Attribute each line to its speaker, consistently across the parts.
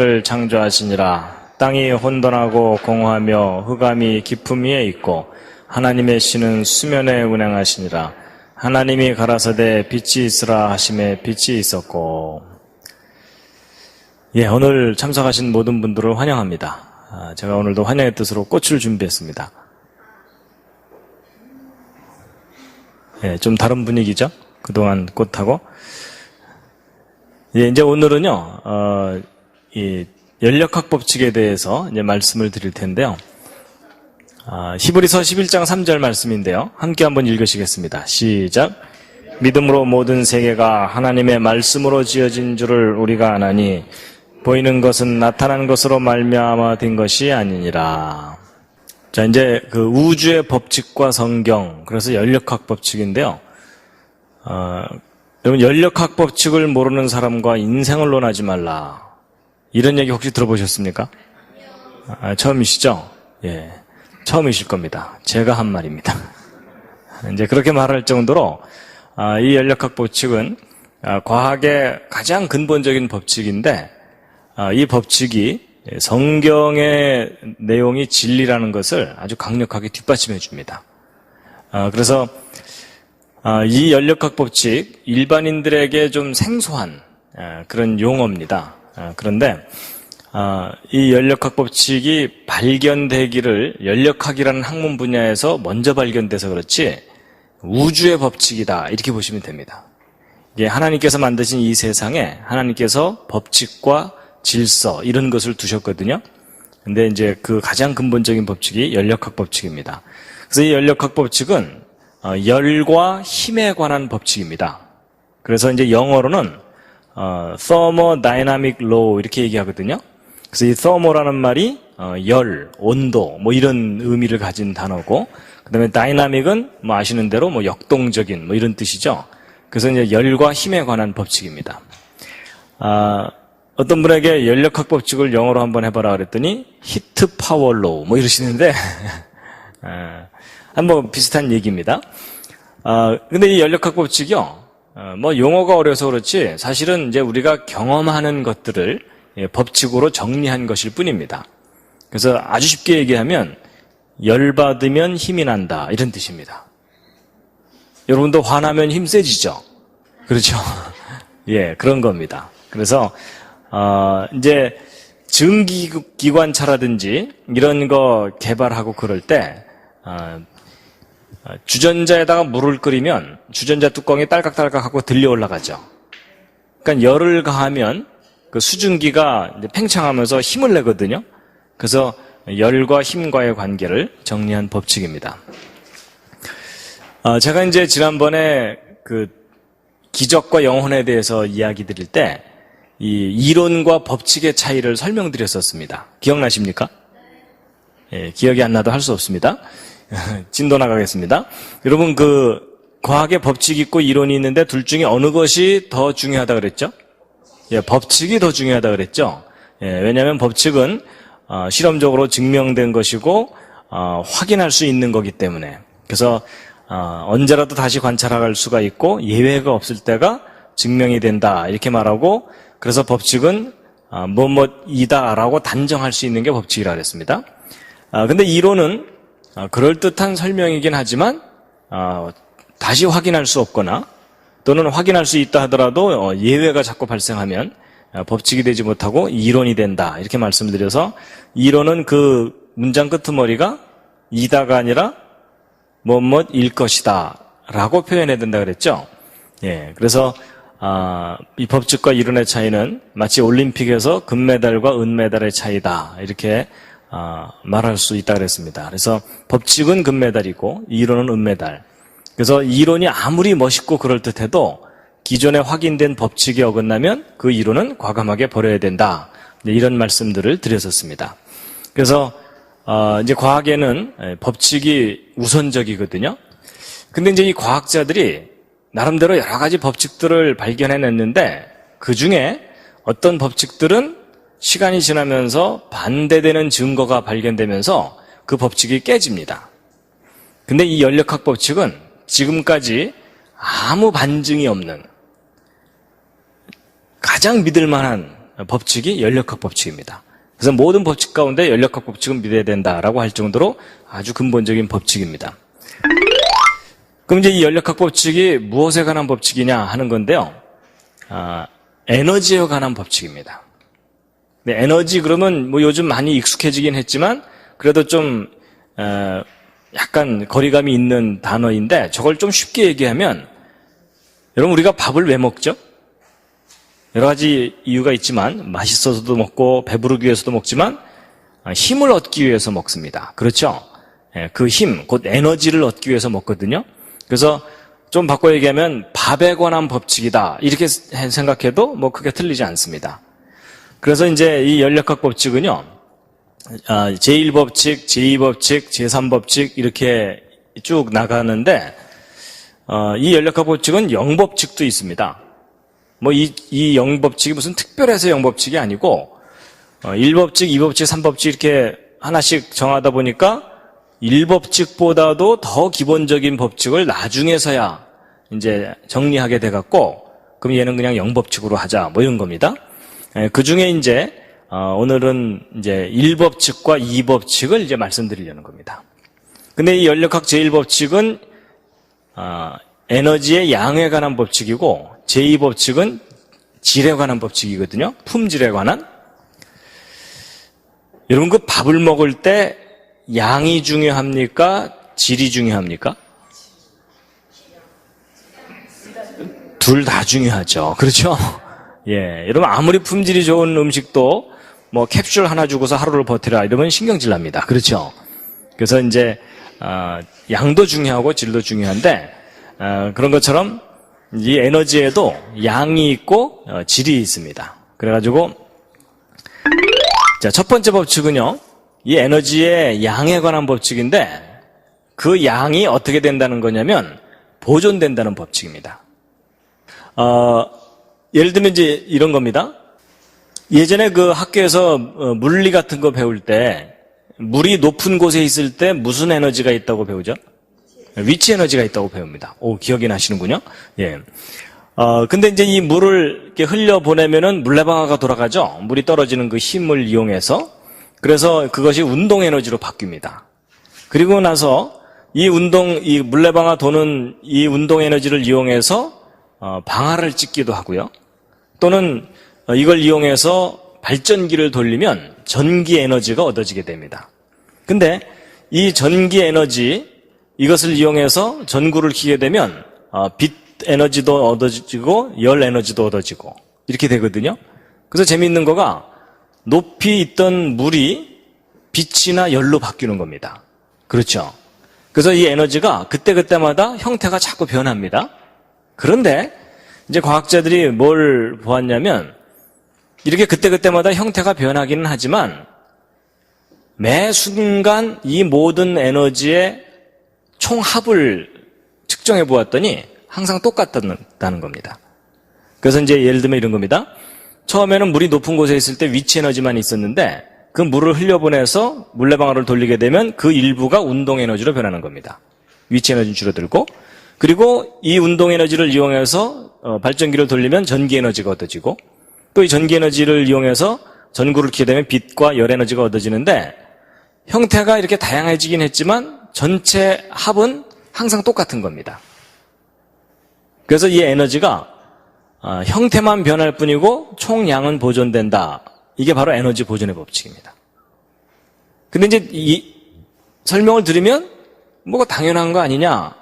Speaker 1: 를 창조하시니라. 땅이 혼돈하고 공허하며 흑암이 깊음 위에 있고 하나님의 신은 수면에 운행하시니라. 하나님이 가라사대 빛이 있으라 하심에 빛이 있었고. 오늘 참석하신 모든 분들을 환영합니다. 제가 오늘도 환영의 뜻으로 꽃을 준비했습니다. 좀 다른 분위기죠? 그동안 꽃하고. 이제 오늘은요, 이 연력학 법칙에 대해서 이제 말씀을 드릴 텐데요. 히브리서 11장 3절 말씀인데요. 함께 한번 읽으시겠습니다. 시작. 믿음으로 모든 세계가 하나님의 말씀으로 지어진 줄을 우리가 아나니 보이는 것은 나타난 것으로 말미암아 된 것이 아니니라. 자, 이제 그 우주의 법칙과 성경, 그래서 연력학 법칙인데요. 여러분, 연력학 법칙을 모르는 사람과 인생을 논하지 말라. 이런 얘기 혹시 들어보셨습니까? 처음이시죠? 예. 처음이실 겁니다. 제가 한 말입니다. 이제 그렇게 말할 정도로, 이 연력학 법칙은, 과학의 가장 근본적인 법칙인데, 이 법칙이 성경의 내용이 진리라는 것을 아주 강력하게 뒷받침해 줍니다. 그래서, 이 연력학 법칙, 일반인들에게 좀 생소한 그런 용어입니다. 그런데 이 연력학 법칙이 발견되기를 연력학이라는 학문 분야에서 먼저 발견돼서 그렇지 우주의 법칙이다 이렇게 보시면 됩니다. 이게 하나님께서 만드신 이 세상에 하나님께서 법칙과 질서 이런 것을 두셨거든요. 근데 이제 그 가장 근본적인 법칙이 연력학 법칙입니다. 그래서 이 연력학 법칙은 열과 힘에 관한 법칙입니다. 그래서 이제 영어로는 thermodynamic law 이렇게 얘기하거든요. 그래서 이 thermo라는 말이 열, 온도 뭐 이런 의미를 가진 단어고, 그다음에 dynamic은 뭐 아시는 대로 뭐 역동적인 뭐 이런 뜻이죠. 그래서 이제 열과 힘에 관한 법칙입니다. 어떤 분에게 연력학 법칙을 영어로 한번 해봐라 그랬더니 heat power law 뭐 이러시는데 뭐 비슷한 얘기입니다. 근데 이 연력학 법칙이요. 뭐 용어가 어려서 그렇지 사실은 이제 우리가 경험하는 것들을 법칙으로 정리한 것일 뿐입니다. 그래서 아주 쉽게 얘기하면 열받으면 힘이 난다 이런 뜻입니다. 여러분도 화나면 힘 세지죠? 그렇죠? 예, 그런 겁니다. 그래서 이제 증기기관차라든지 이런 거 개발하고 그럴 때 주전자에다가 물을 끓이면 주전자 뚜껑이 딸깍딸깍하고 들려 올라가죠. 그러니까 열을 가하면 그 수증기가 이제 팽창하면서 힘을 내거든요. 그래서 열과 힘과의 관계를 정리한 법칙입니다. 제가 이제 지난번에 그 기적과 영혼에 대해서 이야기 드릴 때 이 이론과 법칙의 차이를 설명드렸었습니다. 기억나십니까? 예, 기억이 안 나도 할 수 없습니다. 진도 나가겠습니다. 여러분 그 과학의 법칙이 있고 이론이 있는데 둘 중에 어느 것이 더 중요하다 그랬죠? 예, 법칙이 더 중요하다 그랬죠? 예, 왜냐하면 법칙은 실험적으로 증명된 것이고 확인할 수 있는 거기 때문에. 그래서 언제라도 다시 관찰할 수가 있고 예외가 없을 때가 증명이 된다 이렇게 말하고, 그래서 법칙은 뭐뭐이다라고 단정할 수 있는 게 법칙이라 그랬습니다. 근데 이론은 그럴듯한 설명이긴 하지만 다시 확인할 수 없거나 또는 확인할 수 있다 하더라도 예외가 자꾸 발생하면 법칙이 되지 못하고 이론이 된다 이렇게 말씀드려서, 이론은 그 문장 끄트머리가 이다가 아니라 뭐뭐일 것이다 라고 표현해야 된다 그랬죠. 예, 그래서 이 법칙과 이론의 차이는 마치 올림픽에서 금메달과 은메달의 차이다 이렇게 말할 수 있다 그랬습니다. 그래서 법칙은 금메달이고 이론은 은메달. 그래서 이론이 아무리 멋있고 그럴듯해도 기존에 확인된 법칙이 어긋나면 그 이론은 과감하게 버려야 된다. 이런 말씀들을 드렸었습니다. 그래서 이제 과학에는 법칙이 우선적이거든요. 근데 이제 이 과학자들이 나름대로 여러 가지 법칙들을 발견해냈는데 그 중에 어떤 법칙들은 시간이 지나면서 반대되는 증거가 발견되면서 그 법칙이 깨집니다. 근데 이 연력학 법칙은 지금까지 아무 반증이 없는 가장 믿을 만한 법칙이 연력학 법칙입니다. 그래서 모든 법칙 가운데 연력학 법칙은 믿어야 된다라고 할 정도로 아주 근본적인 법칙입니다. 그럼 이제 이 연력학 법칙이 무엇에 관한 법칙이냐 하는 건데요. 에너지에 관한 법칙입니다. 네, 에너지 그러면 뭐 요즘 많이 익숙해지긴 했지만 그래도 좀 약간 거리감이 있는 단어인데 저걸 좀 쉽게 얘기하면 여러분 우리가 밥을 왜 먹죠? 여러 가지 이유가 있지만 맛있어서도 먹고 배부르기 위해서도 먹지만 힘을 얻기 위해서 먹습니다. 그렇죠? 그 힘, 곧 에너지를 얻기 위해서 먹거든요. 그래서 좀 바꿔 얘기하면 밥에 관한 법칙이다 이렇게 생각해도 뭐 크게 틀리지 않습니다. 그래서 이제 이 연력학 법칙은요, 제1법칙, 제2법칙, 제3법칙 이렇게 쭉 나가는데 이 연력학 법칙은 영법칙도 있습니다. 뭐 이 영법칙이 무슨 특별해서 영법칙이 아니고 1법칙, 2법칙, 3법칙 이렇게 하나씩 정하다 보니까 1법칙보다도 더 기본적인 법칙을 나중에서야 이제 정리하게 돼갖고 그럼 얘는 그냥 영법칙으로 하자 뭐 이런 겁니다. 그 중에 이제 오늘은 이제 1법칙과 2법칙을 이제 말씀드리려는 겁니다. 근데 이 연력학 제1법칙은 에너지의 양에 관한 법칙이고 제2법칙은 질에 관한 법칙이거든요. 품질에 관한. 여러분 그 밥을 먹을 때 양이 중요합니까? 질이 중요합니까? 둘 다 중요하죠. 그렇죠? 예. 여러분 아무리 품질이 좋은 음식도 뭐 캡슐 하나 주고서 하루를 버티라 이러면 신경질 납니다. 그렇죠? 그래서 이제 양도 중요하고 질도 중요한데 그런 것처럼 이 에너지에도 양이 있고 질이 있습니다. 그래가지고 자, 첫 번째 법칙은요. 이 에너지의 양에 관한 법칙인데 그 양이 어떻게 된다는 거냐면 보존된다는 법칙입니다. 예를 들면 이제 이런 겁니다. 예전에 그 학교에서 물리 같은 거 배울 때 물이 높은 곳에 있을 때 무슨 에너지가 있다고 배우죠? 위치 에너지가 있다고 배웁니다. 오, 기억이 나시는군요. 예. 근데 이제 이 물을 이렇게 흘려 보내면은 물레방아가 돌아가죠. 물이 떨어지는 그 힘을 이용해서. 그래서 그것이 운동 에너지로 바뀝니다. 그리고 나서 이 물레방아 도는 이 운동 에너지를 이용해서 방아를 찍기도 하고요. 또는 이걸 이용해서 발전기를 돌리면 전기 에너지가 얻어지게 됩니다. 근데 이 전기 에너지 이것을 이용해서 전구를 켜게 되면 빛 에너지도 얻어지고 열 에너지도 얻어지고 이렇게 되거든요. 그래서 재미있는 거가 높이 있던 물이 빛이나 열로 바뀌는 겁니다. 그렇죠? 그래서 이 에너지가 그때그때마다 형태가 자꾸 변합니다. 그런데 이제 과학자들이 뭘 보았냐면 이렇게 그때그때마다 형태가 변하기는 하지만 매 순간 이 모든 에너지의 총합을 측정해 보았더니 항상 똑같다는 겁니다. 그래서 이제 예를 들면 이런 겁니다. 처음에는 물이 높은 곳에 있을 때 위치 에너지만 있었는데 그 물을 흘려보내서 물레방아를 돌리게 되면 그 일부가 운동 에너지로 변하는 겁니다. 위치 에너지는 줄어들고 그리고 이 운동 에너지를 이용해서 발전기를 돌리면 전기 에너지가 얻어지고 또 이 전기 에너지를 이용해서 전구를 켜게 되면 빛과 열 에너지가 얻어지는데 형태가 이렇게 다양해지긴 했지만 전체 합은 항상 똑같은 겁니다. 그래서 이 에너지가 형태만 변할 뿐이고 총량은 보존된다. 이게 바로 에너지 보존의 법칙입니다. 근데 이제 이 설명을 드리면 뭐가 당연한 거 아니냐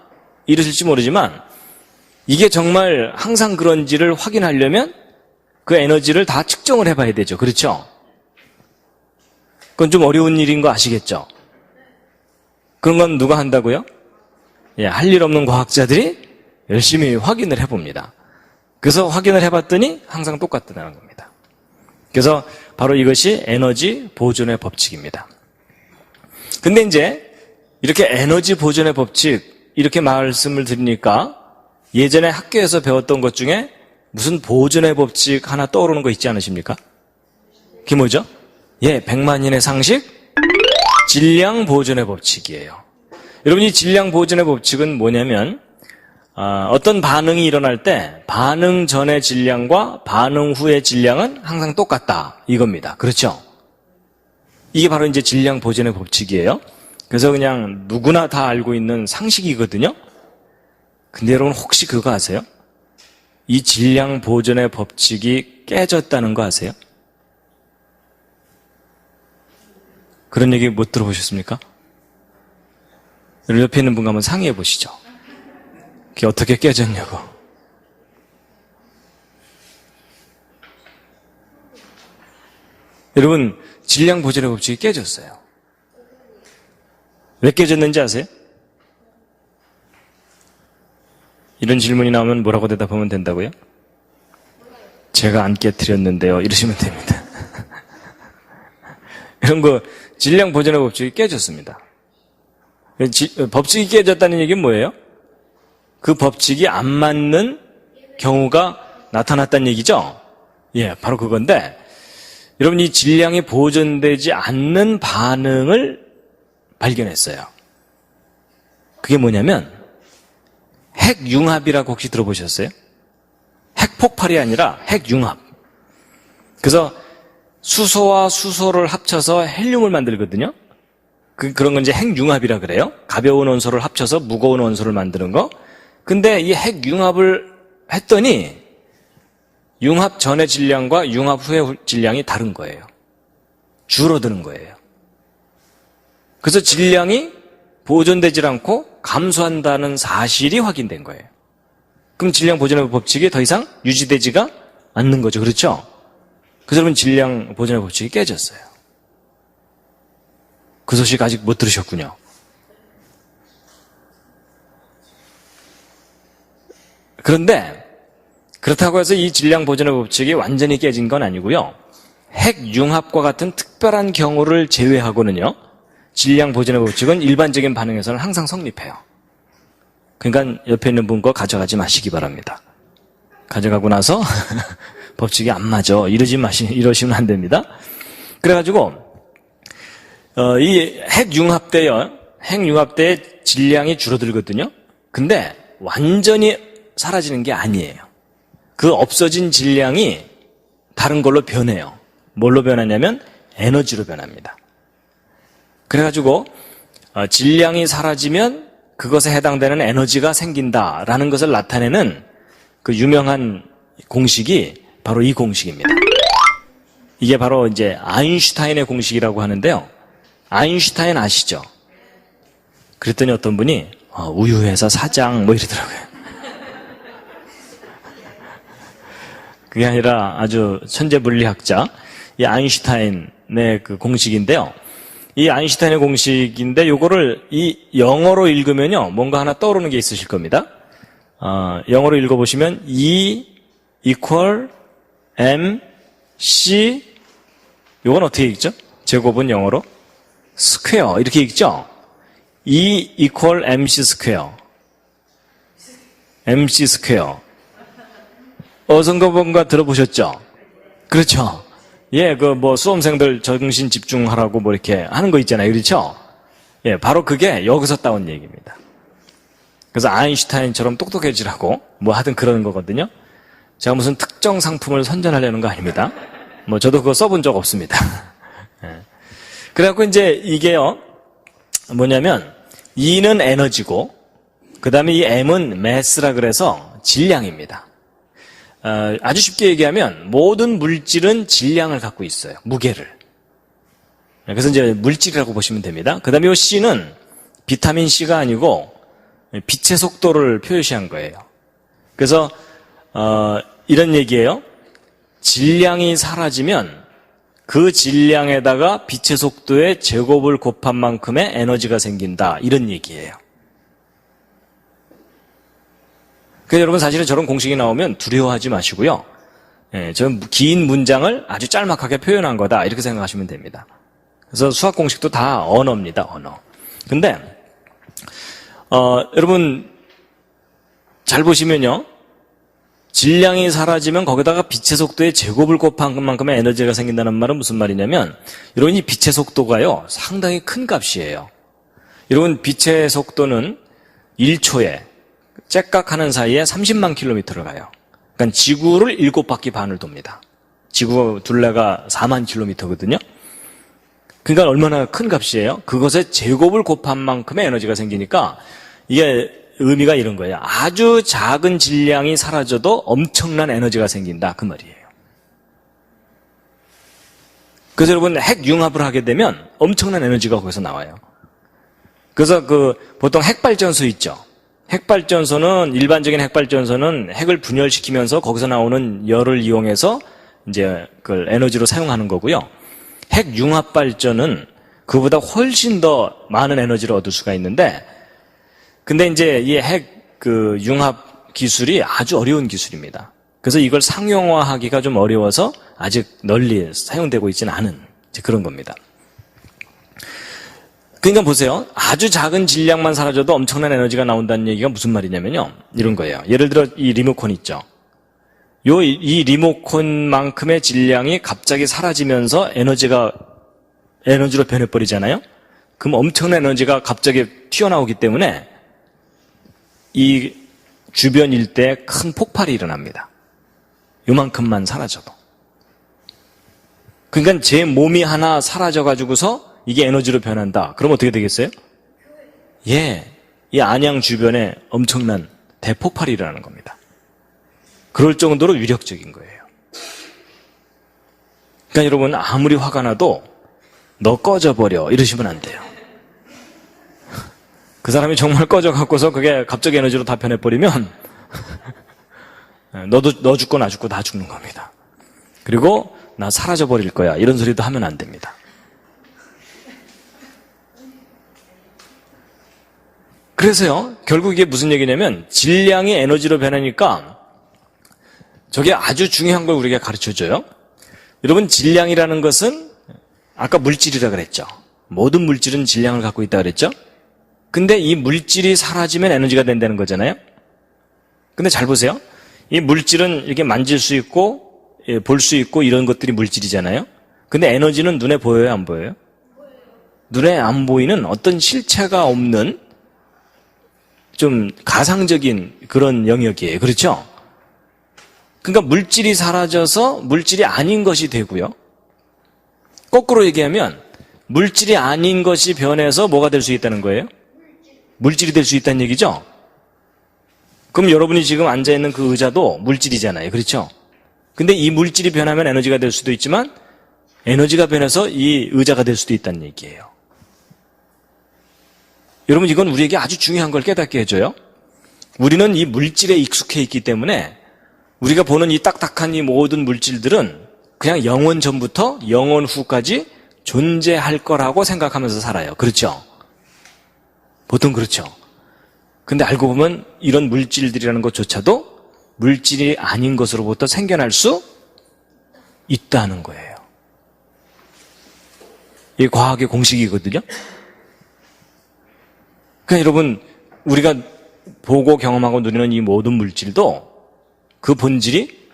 Speaker 1: 이러실지 모르지만 이게 정말 항상 그런지를 확인하려면 그 에너지를 다 측정을 해봐야 되죠. 그렇죠? 그건 좀 어려운 일인 거 아시겠죠? 그런 건 누가 한다고요? 예, 할 일 없는 과학자들이 열심히 확인을 해봅니다. 그래서 확인을 해봤더니 항상 똑같다는 겁니다. 그래서 바로 이것이 에너지 보존의 법칙입니다. 근데 이제 이렇게 에너지 보존의 법칙 이렇게 말씀을 드리니까 예전에 학교에서 배웠던 것 중에 무슨 보존의 법칙 하나 떠오르는 거 있지 않으십니까? 그게 뭐죠? 예, 백만인의 상식 질량 보존의 법칙이에요. 여러분 이 질량 보존의 법칙은 뭐냐면 어떤 반응이 일어날 때 반응 전의 질량과 반응 후의 질량은 항상 똑같다 이겁니다. 그렇죠? 이게 바로 이제 질량 보존의 법칙이에요. 그래서 그냥 누구나 다 알고 있는 상식이거든요. 근데 여러분 혹시 그거 아세요? 이 질량 보존의 법칙이 깨졌다는 거 아세요? 그런 얘기 못 들어보셨습니까? 옆에 있는 분과 한번 상의해 보시죠. 그게 어떻게 깨졌냐고. 여러분, 질량 보존의 법칙이 깨졌어요. 왜 깨졌는지 아세요? 이런 질문이 나오면 뭐라고 대답하면 된다고요? 제가 안 깨트렸는데요. 이러시면 됩니다. 이런 거 질량 보존의 법칙이 깨졌습니다. 법칙이 깨졌다는 얘기는 뭐예요? 그 법칙이 안 맞는 경우가 나타났다는 얘기죠? 예, 바로 그건데 여러분 이 질량이 보존되지 않는 반응을 발견했어요. 그게 뭐냐면 핵융합이라고 혹시 들어보셨어요? 핵폭발이 아니라 핵융합. 그래서 수소와 수소를 합쳐서 헬륨을 만들거든요. 그런 건 이제 핵융합이라 그래요. 가벼운 원소를 합쳐서 무거운 원소를 만드는 거. 근데 이 핵융합을 했더니 융합 전의 질량과 융합 후의 질량이 다른 거예요. 줄어드는 거예요. 그래서 질량이 보존되질 않고 감소한다는 사실이 확인된 거예요. 그럼 질량 보존의 법칙이 더 이상 유지되지가 않는 거죠. 그렇죠? 그래서 여러분 질량 보존의 법칙이 깨졌어요. 그 소식 아직 못 들으셨군요. 그런데 그렇다고 해서 이 질량 보존의 법칙이 완전히 깨진 건 아니고요. 핵융합과 같은 특별한 경우를 제외하고는요. 질량 보존의 법칙은 일반적인 반응에서는 항상 성립해요. 그러니까 옆에 있는 분 거 가져가지 마시기 바랍니다. 가져가고 나서 법칙이 안 맞아 이러시면 안 됩니다. 그래가지고 이 핵융합 때의 질량이 줄어들거든요. 근데 완전히 사라지는 게 아니에요. 그 없어진 질량이 다른 걸로 변해요. 뭘로 변하냐면 에너지로 변합니다. 그래가지고 질량이 사라지면 그것에 해당되는 에너지가 생긴다라는 것을 나타내는 그 유명한 공식이 바로 이 공식입니다. 이게 바로 이제 아인슈타인의 공식이라고 하는데요. 아인슈타인 아시죠? 그랬더니 어떤 분이 우유회사 사장 뭐 이러더라고요. 그게 아니라 아주 천재 물리학자 이 아인슈타인의 그 공식인데요. 이 아인슈타인의 공식인데 요거를 이 영어로 읽으면요 뭔가 하나 떠오르는 게 있으실 겁니다. 영어로 읽어보시면 E equal MC 요건 어떻게 읽죠? 제곱은 영어로 스퀘어 이렇게 읽죠? E equal MC 스퀘어 MC 스퀘어 어선거본가 들어보셨죠? 그렇죠? 예, 수험생들 정신 집중하라고 이렇게 하는 거 있잖아요. 그렇죠? 예, 바로 그게 여기서 따온 얘기입니다. 그래서 아인슈타인처럼 똑똑해지라고 하든 그러는 거거든요. 제가 무슨 특정 상품을 선전하려는 거 아닙니다. 저도 그거 써본 적 없습니다. 예. 그래갖고 이제 이게요, 뭐냐면, E는 에너지고, 그 다음에 이 M은 mass라 그래서 질량입니다. 아주 쉽게 얘기하면 모든 물질은 질량을 갖고 있어요. 무게를. 그래서 이제 물질이라고 보시면 됩니다. 그 다음에 이 C는 비타민 C가 아니고 빛의 속도를 표시한 거예요. 그래서 이런 얘기예요. 질량이 사라지면 그 질량에다가 빛의 속도의 제곱을 곱한 만큼의 에너지가 생긴다. 이런 얘기예요. 그래서 여러분 사실은 저런 공식이 나오면 두려워하지 마시고요. 예, 저는 긴 문장을 아주 짤막하게 표현한 거다 이렇게 생각하시면 됩니다. 그래서 수학 공식도 다 언어입니다. 언어. 근데 여러분 잘 보시면요. 질량이 사라지면 거기다가 빛의 속도의 제곱을 곱한 만큼의 에너지가 생긴다는 말은 무슨 말이냐면 여러분 이 빛의 속도가요. 상당히 큰 값이에요. 여러분 빛의 속도는 1초에 째깍하는 사이에 30만 킬로미터를 가요. 그러니까 지구를 7바퀴 반을 돕니다. 지구 둘레가 4만 킬로미터거든요. 그러니까 얼마나 큰 값이에요? 그것의 제곱을 곱한 만큼의 에너지가 생기니까 이게 의미가 이런 거예요. 아주 작은 질량이 사라져도 엄청난 에너지가 생긴다. 그 말이에요. 그래서 여러분 핵융합을 하게 되면 엄청난 에너지가 거기서 나와요. 그래서 보통 핵발전소 있죠. 핵발전소는 일반적인 핵발전소는 핵을 분열시키면서 거기서 나오는 열을 이용해서 이제 그걸 에너지로 사용하는 거고요. 핵융합 발전은 그보다 훨씬 더 많은 에너지를 얻을 수가 있는데, 근데 이제 이 융합 기술이 아주 어려운 기술입니다. 그래서 이걸 상용화하기가 좀 어려워서 아직 널리 사용되고 있지는 않은 그런 겁니다. 그러니까 보세요. 아주 작은 질량만 사라져도 엄청난 에너지가 나온다는 얘기가 무슨 말이냐면요. 이런 거예요. 예를 들어 이 리모컨 있죠. 이 리모컨만큼의 질량이 갑자기 사라지면서 에너지로 변해버리잖아요. 그럼 엄청난 에너지가 갑자기 튀어나오기 때문에 이 주변 일대에 큰 폭발이 일어납니다. 요만큼만 사라져도. 그러니까 제 몸이 하나 사라져가지고서 이게 에너지로 변한다. 그럼 어떻게 되겠어요? 이 안양 주변에 엄청난 대폭발이 일어나는 겁니다. 그럴 정도로 위력적인 거예요. 그러니까 여러분 아무리 화가 나도 너 꺼져버려 이러시면 안 돼요. 그 사람이 정말 꺼져갖고서 그게 갑자기 에너지로 다 변해버리면 너 죽고 나 죽고 다 죽는 겁니다. 그리고 나 사라져버릴 거야 이런 소리도 하면 안 됩니다. 그래서요, 결국 이게 무슨 얘기냐면 질량이 에너지로 변하니까 저게 아주 중요한 걸 우리가 가르쳐줘요. 여러분 질량이라는 것은 아까 물질이라 그랬죠. 모든 물질은 질량을 갖고 있다 그랬죠. 근데 이 물질이 사라지면 에너지가 된다는 거잖아요. 근데 잘 보세요. 이 물질은 이렇게 만질 수 있고 볼 수 있고 이런 것들이 물질이잖아요. 근데 에너지는 눈에 보여요, 안 보여요? 눈에 안 보이는 어떤 실체가 없는 좀 가상적인 그런 영역이에요. 그렇죠? 그러니까 물질이 사라져서 물질이 아닌 것이 되고요. 거꾸로 얘기하면 물질이 아닌 것이 변해서 뭐가 될 수 있다는 거예요? 물질이 될 수 있다는 얘기죠? 그럼 여러분이 지금 앉아있는 그 의자도 물질이잖아요. 그렇죠? 근데 이 물질이 변하면 에너지가 될 수도 있지만 에너지가 변해서 이 의자가 될 수도 있다는 얘기예요. 여러분 이건 우리에게 아주 중요한 걸 깨닫게 해줘요. 우리는 이 물질에 익숙해 있기 때문에 우리가 보는 이 딱딱한 이 모든 물질들은 그냥 영원 전부터 영원 후까지 존재할 거라고 생각하면서 살아요. 그렇죠? 보통 그렇죠. 근데 알고 보면 이런 물질들이라는 것조차도 물질이 아닌 것으로부터 생겨날 수 있다는 거예요. 이게 과학의 공식이거든요. 그러니까 여러분 우리가 보고 경험하고 누리는 이 모든 물질도 그 본질이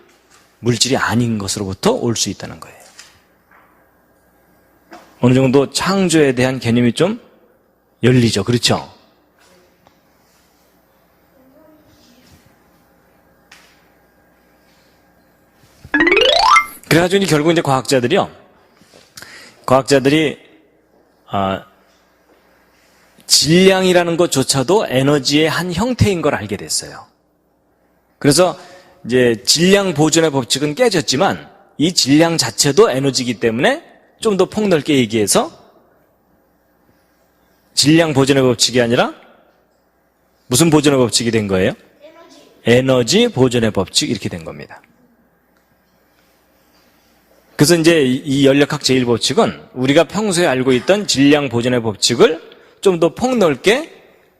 Speaker 1: 물질이 아닌 것으로부터 올 수 있다는 거예요. 어느 정도 창조에 대한 개념이 좀 열리죠. 그렇죠? 그래가지고 결국 이제 과학자들이 질량이라는 것조차도 에너지의 한 형태인 걸 알게 됐어요. 그래서 이제 질량 보존의 법칙은 깨졌지만 이 질량 자체도 에너지이기 때문에 좀 더 폭넓게 얘기해서 질량 보존의 법칙이 아니라 무슨 보존의 법칙이 된 거예요? 에너지 보존의 법칙 이렇게 된 겁니다. 그래서 이제 이 연력학 제1법칙은 우리가 평소에 알고 있던 질량 보존의 법칙을 좀 더 폭넓게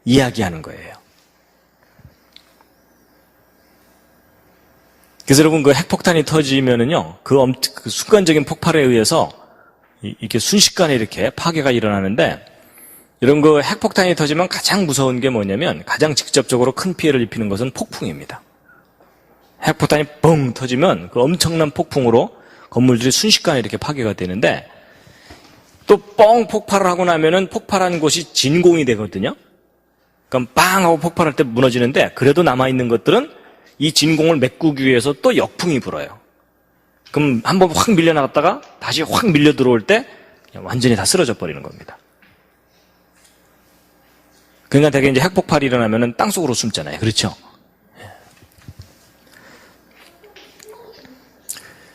Speaker 1: 이야기하는 거예요. 그래서 여러분 그 핵폭탄이 터지면은요, 그 순간적인 폭발에 의해서 이렇게 순식간에 이렇게 파괴가 일어나는데, 이런 그 핵폭탄이 터지면 가장 무서운 게 뭐냐면 가장 직접적으로 큰 피해를 입히는 것은 폭풍입니다. 핵폭탄이 뻥 터지면 그 엄청난 폭풍으로 건물들이 순식간에 이렇게 파괴가 되는데, 또 뻥 폭발을 하고 나면은 폭발한 곳이 진공이 되거든요. 그럼 빵 하고 폭발할 때 무너지는데 그래도 남아있는 것들은 이 진공을 메꾸기 위해서 또 역풍이 불어요. 그럼 한번 확 밀려나갔다가 다시 확 밀려 들어올 때 완전히 다 쓰러져 버리는 겁니다. 그러니까 되게 이제 핵폭발이 일어나면은 땅속으로 숨잖아요. 그렇죠?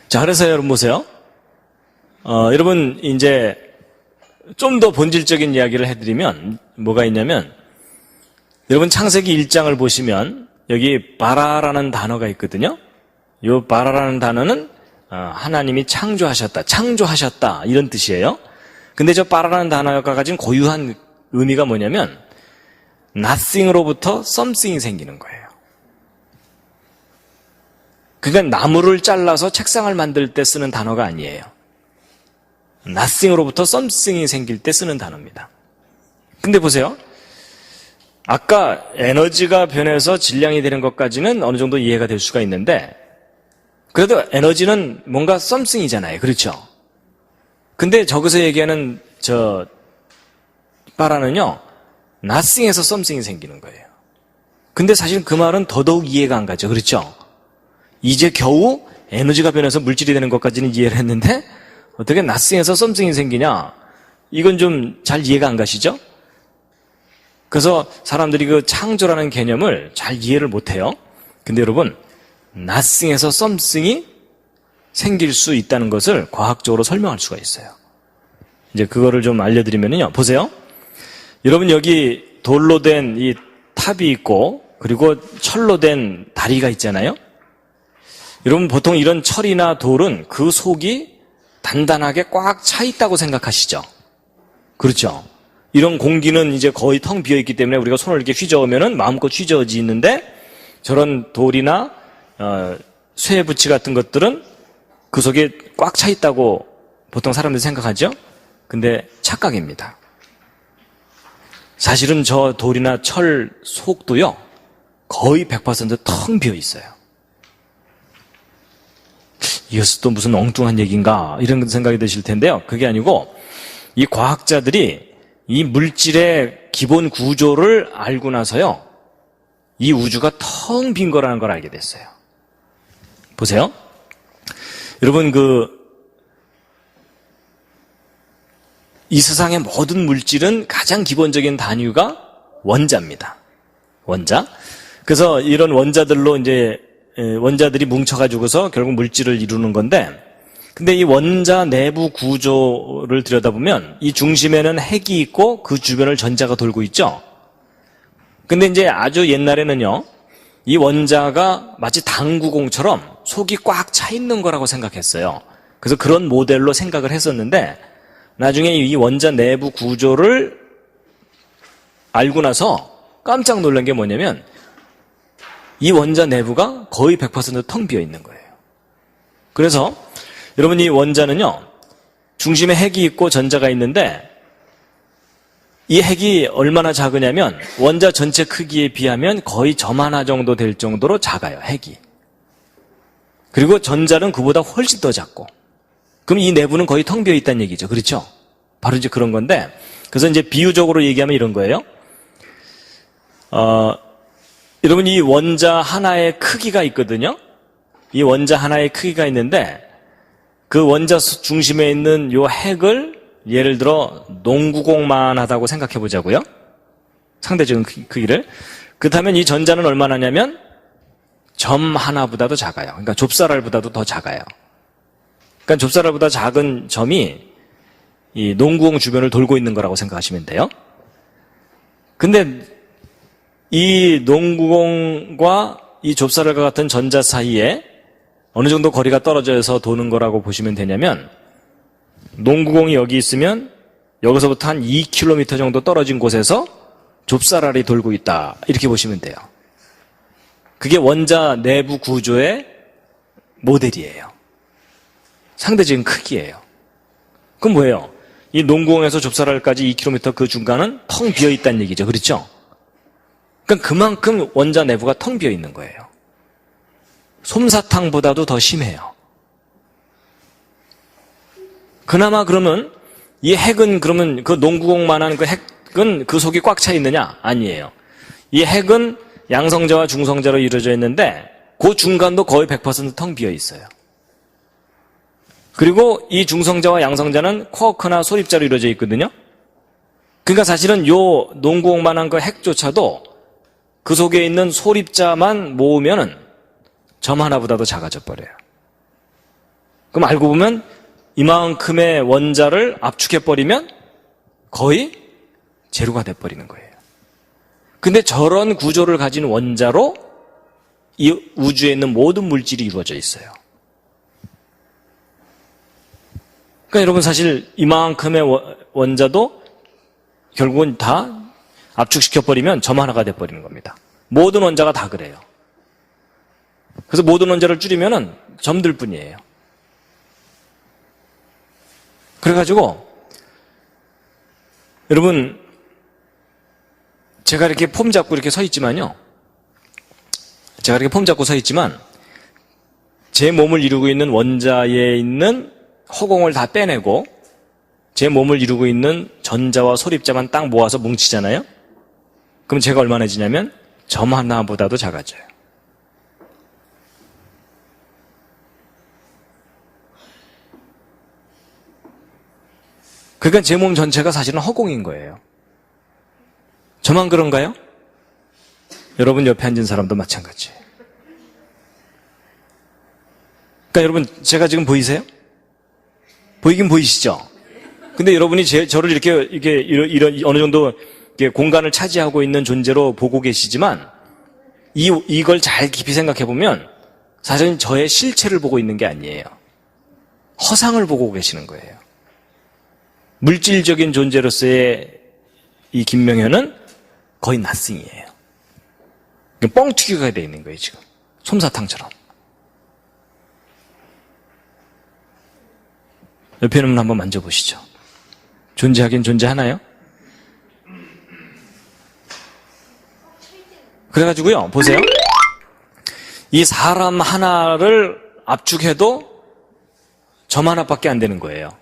Speaker 1: 자, 그래서 여러분 보세요. 여러분 이제 좀 더 본질적인 이야기를 해드리면 뭐가 있냐면 여러분 창세기 1장을 보시면 여기 바라라는 단어가 있거든요. 이 바라라는 단어는 하나님이 창조하셨다 이런 뜻이에요. 근데 저 바라라는 단어가 가진 고유한 의미가 뭐냐면 nothing으로부터 something이 생기는 거예요. 그러니까 나무를 잘라서 책상을 만들 때 쓰는 단어가 아니에요. nothing으로부터 something이 생길 때 쓰는 단어입니다. 근데 보세요. 아까 에너지가 변해서 질량이 되는 것까지는 어느 정도 이해가 될 수가 있는데 그래도 에너지는 뭔가 something이잖아요. 그렇죠? 근데 저기서 얘기하는 저 바라는요. nothing에서 something이 생기는 거예요. 근데 사실 그 말은 더더욱 이해가 안 가죠. 그렇죠? 이제 겨우 에너지가 변해서 물질이 되는 것까지는 이해를 했는데 어떻게 nothing에서 something이 생기냐? 이건 좀 잘 이해가 안 가시죠? 그래서 사람들이 그 창조라는 개념을 잘 이해를 못해요. 근데 여러분 nothing에서 something이 생길 수 있다는 것을 과학적으로 설명할 수가 있어요. 이제 그거를 좀 알려드리면요. 보세요. 여러분 여기 돌로 된 이 탑이 있고 그리고 철로 된 다리가 있잖아요. 여러분 보통 이런 철이나 돌은 그 속이 단단하게 꽉 차 있다고 생각하시죠? 그렇죠? 이런 공기는 이제 거의 텅 비어 있기 때문에 우리가 손을 이렇게 휘저으면은 마음껏 휘저어지는데 저런 돌이나 쇠붙이 같은 것들은 그 속에 꽉 차 있다고 보통 사람들이 생각하죠? 근데 착각입니다. 사실은 저 돌이나 철 속도요 거의 100%텅 비어 있어요. 이것은 또 무슨 엉뚱한 얘기인가 이런 생각이 드실 텐데요. 그게 아니고 이 과학자들이 이 물질의 기본 구조를 알고 나서요 이 우주가 텅 빈 거라는 걸 알게 됐어요. 보세요. 여러분 이 세상의 모든 물질은 가장 기본적인 단위가 원자입니다. 원자. 그래서 이런 원자들로 이제 원자들이 뭉쳐가지고서 결국 물질을 이루는 건데, 근데 이 원자 내부 구조를 들여다보면 이 중심에는 핵이 있고 그 주변을 전자가 돌고 있죠. 근데 이제 아주 옛날에는요, 이 원자가 마치 당구공처럼 속이 꽉 차 있는 거라고 생각했어요. 그래서 그런 모델로 생각을 했었는데, 나중에 이 원자 내부 구조를 알고 나서 깜짝 놀란 게 뭐냐면 이 원자 내부가 거의 100%텅 비어 있는 거예요. 그래서 여러분 이 원자는요 중심에 핵이 있고 전자가 있는데 이 핵이 얼마나 작으냐면 원자 전체 크기에 비하면 거의 점 하나 정도 될 정도로 작아요. 핵이. 그리고 전자는 그보다 훨씬 더 작고 그럼 이 내부는 거의 텅 비어 있다는 얘기죠. 그렇죠? 바로 이제 그런 건데 그래서 이제 비유적으로 얘기하면 이런 거예요. 여러분 이 원자 하나의 크기가 있거든요. 이 원자 하나의 크기가 있는데 그 원자 중심에 있는 요 핵을 예를 들어 농구공만 하다고 생각해 보자고요. 상대적인 크기를. 그렇다면 이 전자는 얼마나냐면 점 하나보다도 작아요. 그러니까 좁쌀알보다도 더 작아요. 그러니까 좁쌀알보다 작은 점이 이 농구공 주변을 돌고 있는 거라고 생각하시면 돼요. 근데 이 농구공과 이 좁쌀알과 같은 전자 사이에 어느 정도 거리가 떨어져서 도는 거라고 보시면 되냐면 농구공이 여기 있으면 여기서부터 한 2km 정도 떨어진 곳에서 좁쌀알이 돌고 있다. 이렇게 보시면 돼요. 그게 원자 내부 구조의 모델이에요. 상대적인 크기예요. 그럼 뭐예요? 이 농구공에서 좁쌀알까지 2km 그 중간은 텅 비어 있다는 얘기죠. 그렇죠? 그러니까 그만큼 원자 내부가 텅 비어 있는 거예요. 솜사탕보다도 더 심해요. 그나마 그러면 이 핵은 그러면 그 농구공만한 그 핵은 그 속이 꽉 차 있느냐? 아니에요. 이 핵은 양성자와 중성자로 이루어져 있는데 그 중간도 거의 100%텅 비어 있어요. 그리고 이 중성자와 양성자는 쿼크나 소립자로 이루어져 있거든요. 그러니까 사실은 요 농구공만한 그 핵조차도 그 속에 있는 소립자만 모으면은 점 하나보다도 작아져 버려요. 그럼 알고 보면 이만큼의 원자를 압축해버리면 거의 제로가 돼버리는 거예요. 근데 저런 구조를 가진 원자로 이 우주에 있는 모든 물질이 이루어져 있어요. 그러니까 여러분 사실 이만큼의 원자도 결국은 다 압축시켜버리면 점 하나가 돼버리는 겁니다. 모든 원자가 다 그래요. 그래서 모든 원자를 줄이면은 점들 뿐이에요. 그래가지고 여러분 제가 이렇게 폼 잡고 이렇게 서 있지만요. 제가 이렇게 폼 잡고 서 있지만 제 몸을 이루고 있는 원자에 있는 허공을 다 빼내고 제 몸을 이루고 있는 전자와 소립자만 딱 모아서 뭉치잖아요. 그럼 제가 얼마나 지냐면 점 하나보다도 작아져요. 그러니까 제 몸 전체가 사실은 허공인 거예요. 저만 그런가요? 여러분 옆에 앉은 사람도 마찬가지예요. 그러니까 여러분 제가 지금 보이세요? 보이긴 보이시죠? 근데 여러분이 저를 이렇게 이런 어느 정도 공간을 차지하고 있는 존재로 보고 계시지만 이걸 잘 깊이 생각해 보면 사실은 저의 실체를 보고 있는 게 아니에요. 허상을 보고 계시는 거예요. 물질적인 존재로서의 이 김명현은 거의 낫싱이에요. 뻥튀기가 되어 있는 거예요, 지금. 솜사탕처럼. 옆에 있는 분 한번 만져보시죠. 존재하긴 존재하나요? 그래가지고요, 보세요. 이 사람 하나를 압축해도 점 하나밖에 안 되는 거예요.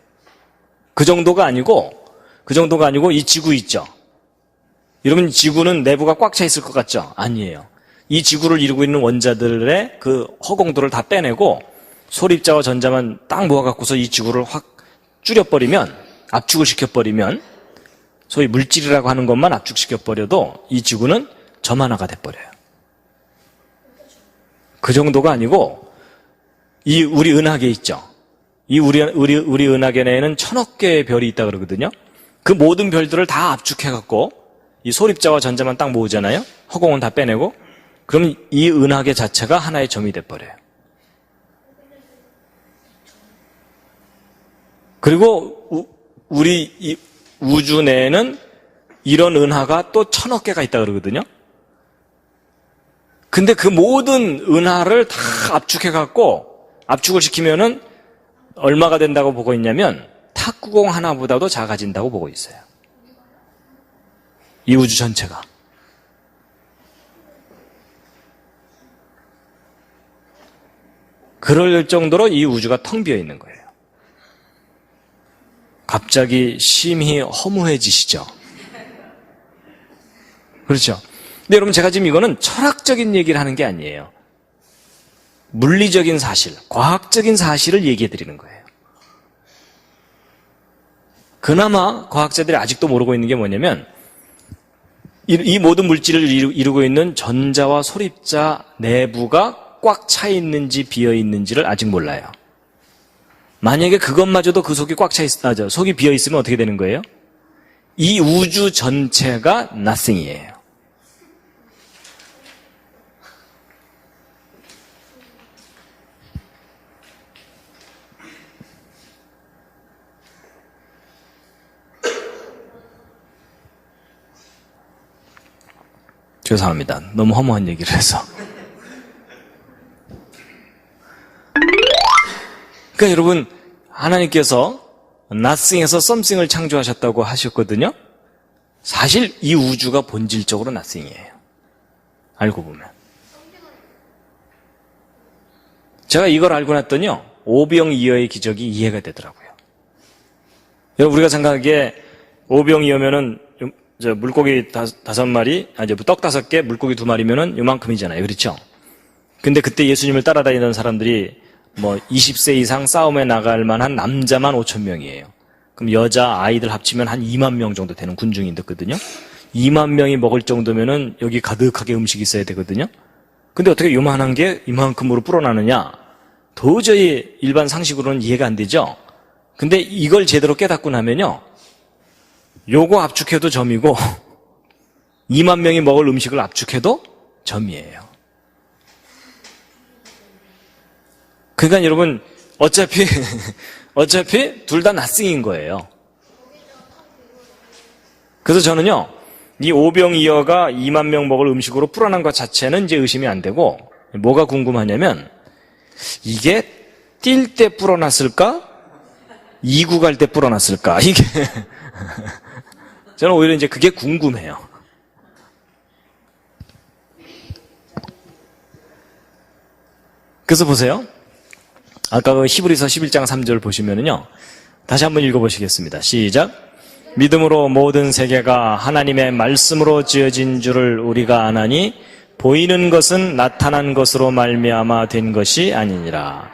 Speaker 1: 그 정도가 아니고 이 지구 있죠? 여러분, 지구는 내부가 꽉 차 있을 것 같죠? 아니에요. 이 지구를 이루고 있는 원자들의 그 허공도를 다 빼내고 소립자와 전자만 딱 모아갖고서 이 지구를 확 줄여버리면, 압축을 시켜버리면, 소위 물질이라고 하는 것만 압축시켜버려도 이 지구는 점 하나가 돼버려요. 그 정도가 아니고 이 우리 은하계 있죠? 이 우리 은하계 내에는 1000억 개의 별이 있다 그러거든요. 그 모든 별들을 다 압축해갖고 이 소립자와 전자만 딱 모으잖아요. 허공은 다 빼내고. 그럼 이 은하계 자체가 하나의 점이 돼버려요. 그리고 우리 이 우주 내에는 이런 은하가 또 1000억 개가 있다 그러거든요. 근데 그 모든 은하를 다 압축해갖고 압축을 시키면은 얼마가 된다고 보고 있냐면 탁구공 하나보다도 작아진다고 보고 있어요. 이 우주 전체가. 그럴 정도로 이 우주가 텅 비어 있는 거예요. 갑자기 심히 허무해지시죠? 그렇죠? 근데 여러분 제가 지금 이거는 철학적인 얘기를 하는 게 아니에요. 물리적인 사실, 과학적인 사실을 얘기해 드리는 거예요. 그나마 과학자들이 아직도 모르고 있는 게 뭐냐면 이 모든 물질을 이루고 있는 전자와 소립자 내부가 꽉 차 있는지 비어 있는지를 아직 몰라요. 만약에 그것마저도 그 속이 꽉 차 속이 비어 있으면 어떻게 되는 거예요? 이 우주 전체가 nothing이에요. 죄송합니다. 너무 허무한 얘기를 해서. 그러니까 여러분, 하나님께서 nothing에서 something을 창조하셨다고 하셨거든요. 사실 이 우주가 본질적으로 nothing이에요. 알고 보면. 제가 이걸 알고 났더니요, 오병이어의 기적이 이해가 되더라고요. 여러분, 우리가 생각하기에 오병이어면은 물고기 5마리, 떡 5개, 물고기 2마리면은 요만큼이잖아요. 그렇죠? 근데 그때 예수님을 따라다니던 사람들이 20세 이상 싸움에 나갈 만한 남자만 5,000명이에요. 그럼 여자, 아이들 합치면 한 2만 명 정도 되는 군중이 있거든요. 2만 명이 먹을 정도면은 여기 가득하게 음식이 있어야 되거든요. 근데 어떻게 요만한 게 이만큼으로 불어나느냐? 도저히 일반 상식으로는 이해가 안 되죠? 근데 이걸 제대로 깨닫고 나면요. 요거 압축해도 점이고 2만 명이 먹을 음식을 압축해도 점이에요. 그러니까 여러분 어차피 둘 다 낫싱인 거예요. 그래서 저는요. 이 오병이어가 2만 명 먹을 음식으로 불어난 것 자체는 이제 의심이 안 되고 뭐가 궁금하냐면 이게 뛸 때 불어났을까? 이구 갈 때 불어났을까? 이게 저는 오히려 이제 그게 궁금해요. 그래서 보세요. 아까 그 히브리서 11장 3절 보시면은요. 다시 한번 읽어보시겠습니다. 시작. 믿음으로 모든 세계가 하나님의 말씀으로 지어진 줄을 우리가 아나니 보이는 것은 나타난 것으로 말미암아 된 것이 아니니라.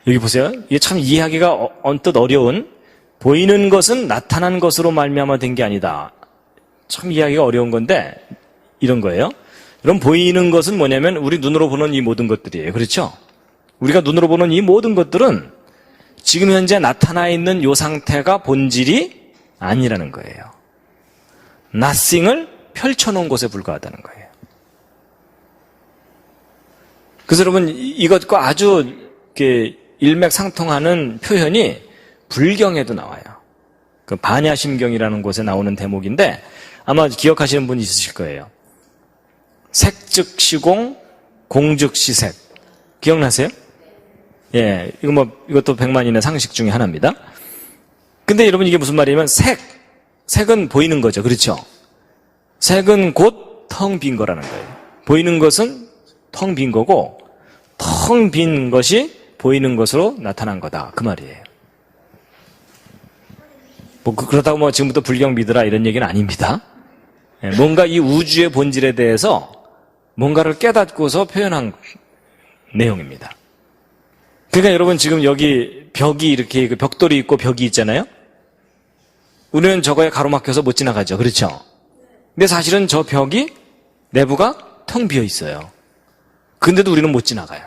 Speaker 1: 여기 보세요. 이게 참 이해하기가 언뜻 어려운 보이는 것은 나타난 것으로 말미암아 된 게 아니다. 참 이해하기가 어려운 건데 이런 거예요. 그럼 보이는 것은 뭐냐면 우리 눈으로 보는 이 모든 것들이에요. 그렇죠? 우리가 눈으로 보는 이 모든 것들은 지금 현재 나타나 있는 이 상태가 본질이 아니라는 거예요. nothing을 펼쳐놓은 것에 불과하다는 거예요. 그래서 여러분 이것과 아주 이렇게 일맥상통하는 표현이 불경에도 나와요. 그 반야심경이라는 곳에 나오는 대목인데 아마 기억하시는 분이 있으실 거예요. 색즉 시공, 공즉 시색. 기억나세요? 예, 이것도 백만인의 상식 중에 하나입니다. 근데 여러분 이게 무슨 말이냐면 색은 보이는 거죠. 그렇죠? 색은 곧 텅 빈 거라는 거예요. 보이는 것은 텅 빈 거고 텅 빈 것이 보이는 것으로 나타난 거다. 그 말이에요. 그렇다고 지금부터 불경 믿으라 이런 얘기는 아닙니다. 예, 뭔가 이 우주의 본질에 대해서 뭔가를 깨닫고서 표현한 내용입니다. 그러니까 여러분 지금 여기 벽이 이렇게 벽돌이 있고 벽이 있잖아요. 우리는 저거에 가로막혀서 못 지나가죠. 그렇죠? 근데 사실은 저 벽이 내부가 텅 비어 있어요. 근데도 우리는 못 지나가요.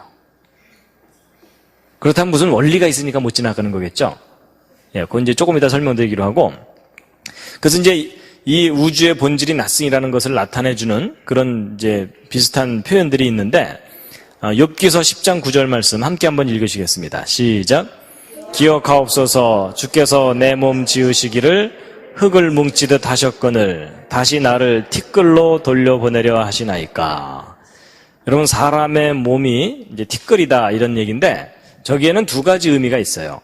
Speaker 1: 그렇다면 무슨 원리가 있으니까 못 지나가는 거겠죠? 예, 그건 이제 조금 이따 설명드리기로 하고. 그래서 이제 이 우주의 본질이 낫승이라는 것을 나타내주는 그런 이제 비슷한 표현들이 있는데, 욥기서 10장 9절 말씀 함께 한번 읽으시겠습니다. 시작. 기억하옵소서 주께서 내 몸 지으시기를 흙을 뭉치듯 하셨거늘 다시 나를 티끌로 돌려보내려 하시나이까. 여러분 사람의 몸이 이제 티끌이다 이런 얘기인데 저기에는 두 가지 의미가 있어요.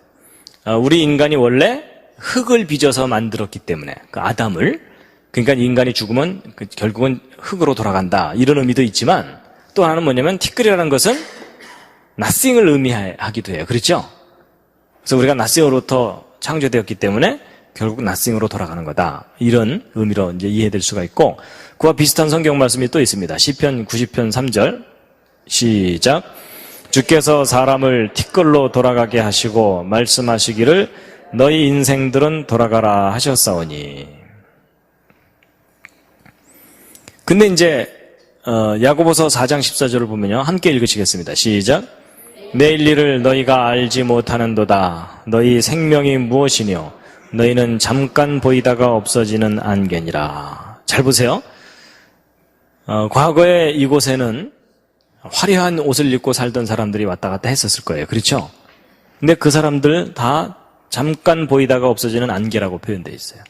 Speaker 1: 우리 인간이 원래 흙을 빚어서 만들었기 때문에 그 아담을 그러니까 인간이 죽으면 결국은 흙으로 돌아간다 이런 의미도 있지만 또 하나는 뭐냐면 티끌이라는 것은 nothing을 의미하기도 해요. 그렇죠? 그래서 우리가 nothing으로부터 창조되었기 때문에 결국 nothing으로 돌아가는 거다. 이런 의미로 이제 이해될 수가 있고 그와 비슷한 성경 말씀이 또 있습니다. 시편 90편 3절 시작. 주께서 사람을 티끌로 돌아가게 하시고 말씀하시기를 너희 인생들은 돌아가라 하셨사오니. 근데 이제 야고보서 4장 14절을 보면요. 함께 읽으시겠습니다. 시작. 내일 일을 너희가 알지 못하는도다. 너희 생명이 무엇이뇨? 너희는 잠깐 보이다가 없어지는 안개니라. 잘 보세요. 과거에 이곳에는 화려한 옷을 입고 살던 사람들이 왔다 갔다 했었을 거예요. 그렇죠? 근데 그 사람들 다 잠깐 보이다가 없어지는 안개라고 표현되어 있어요.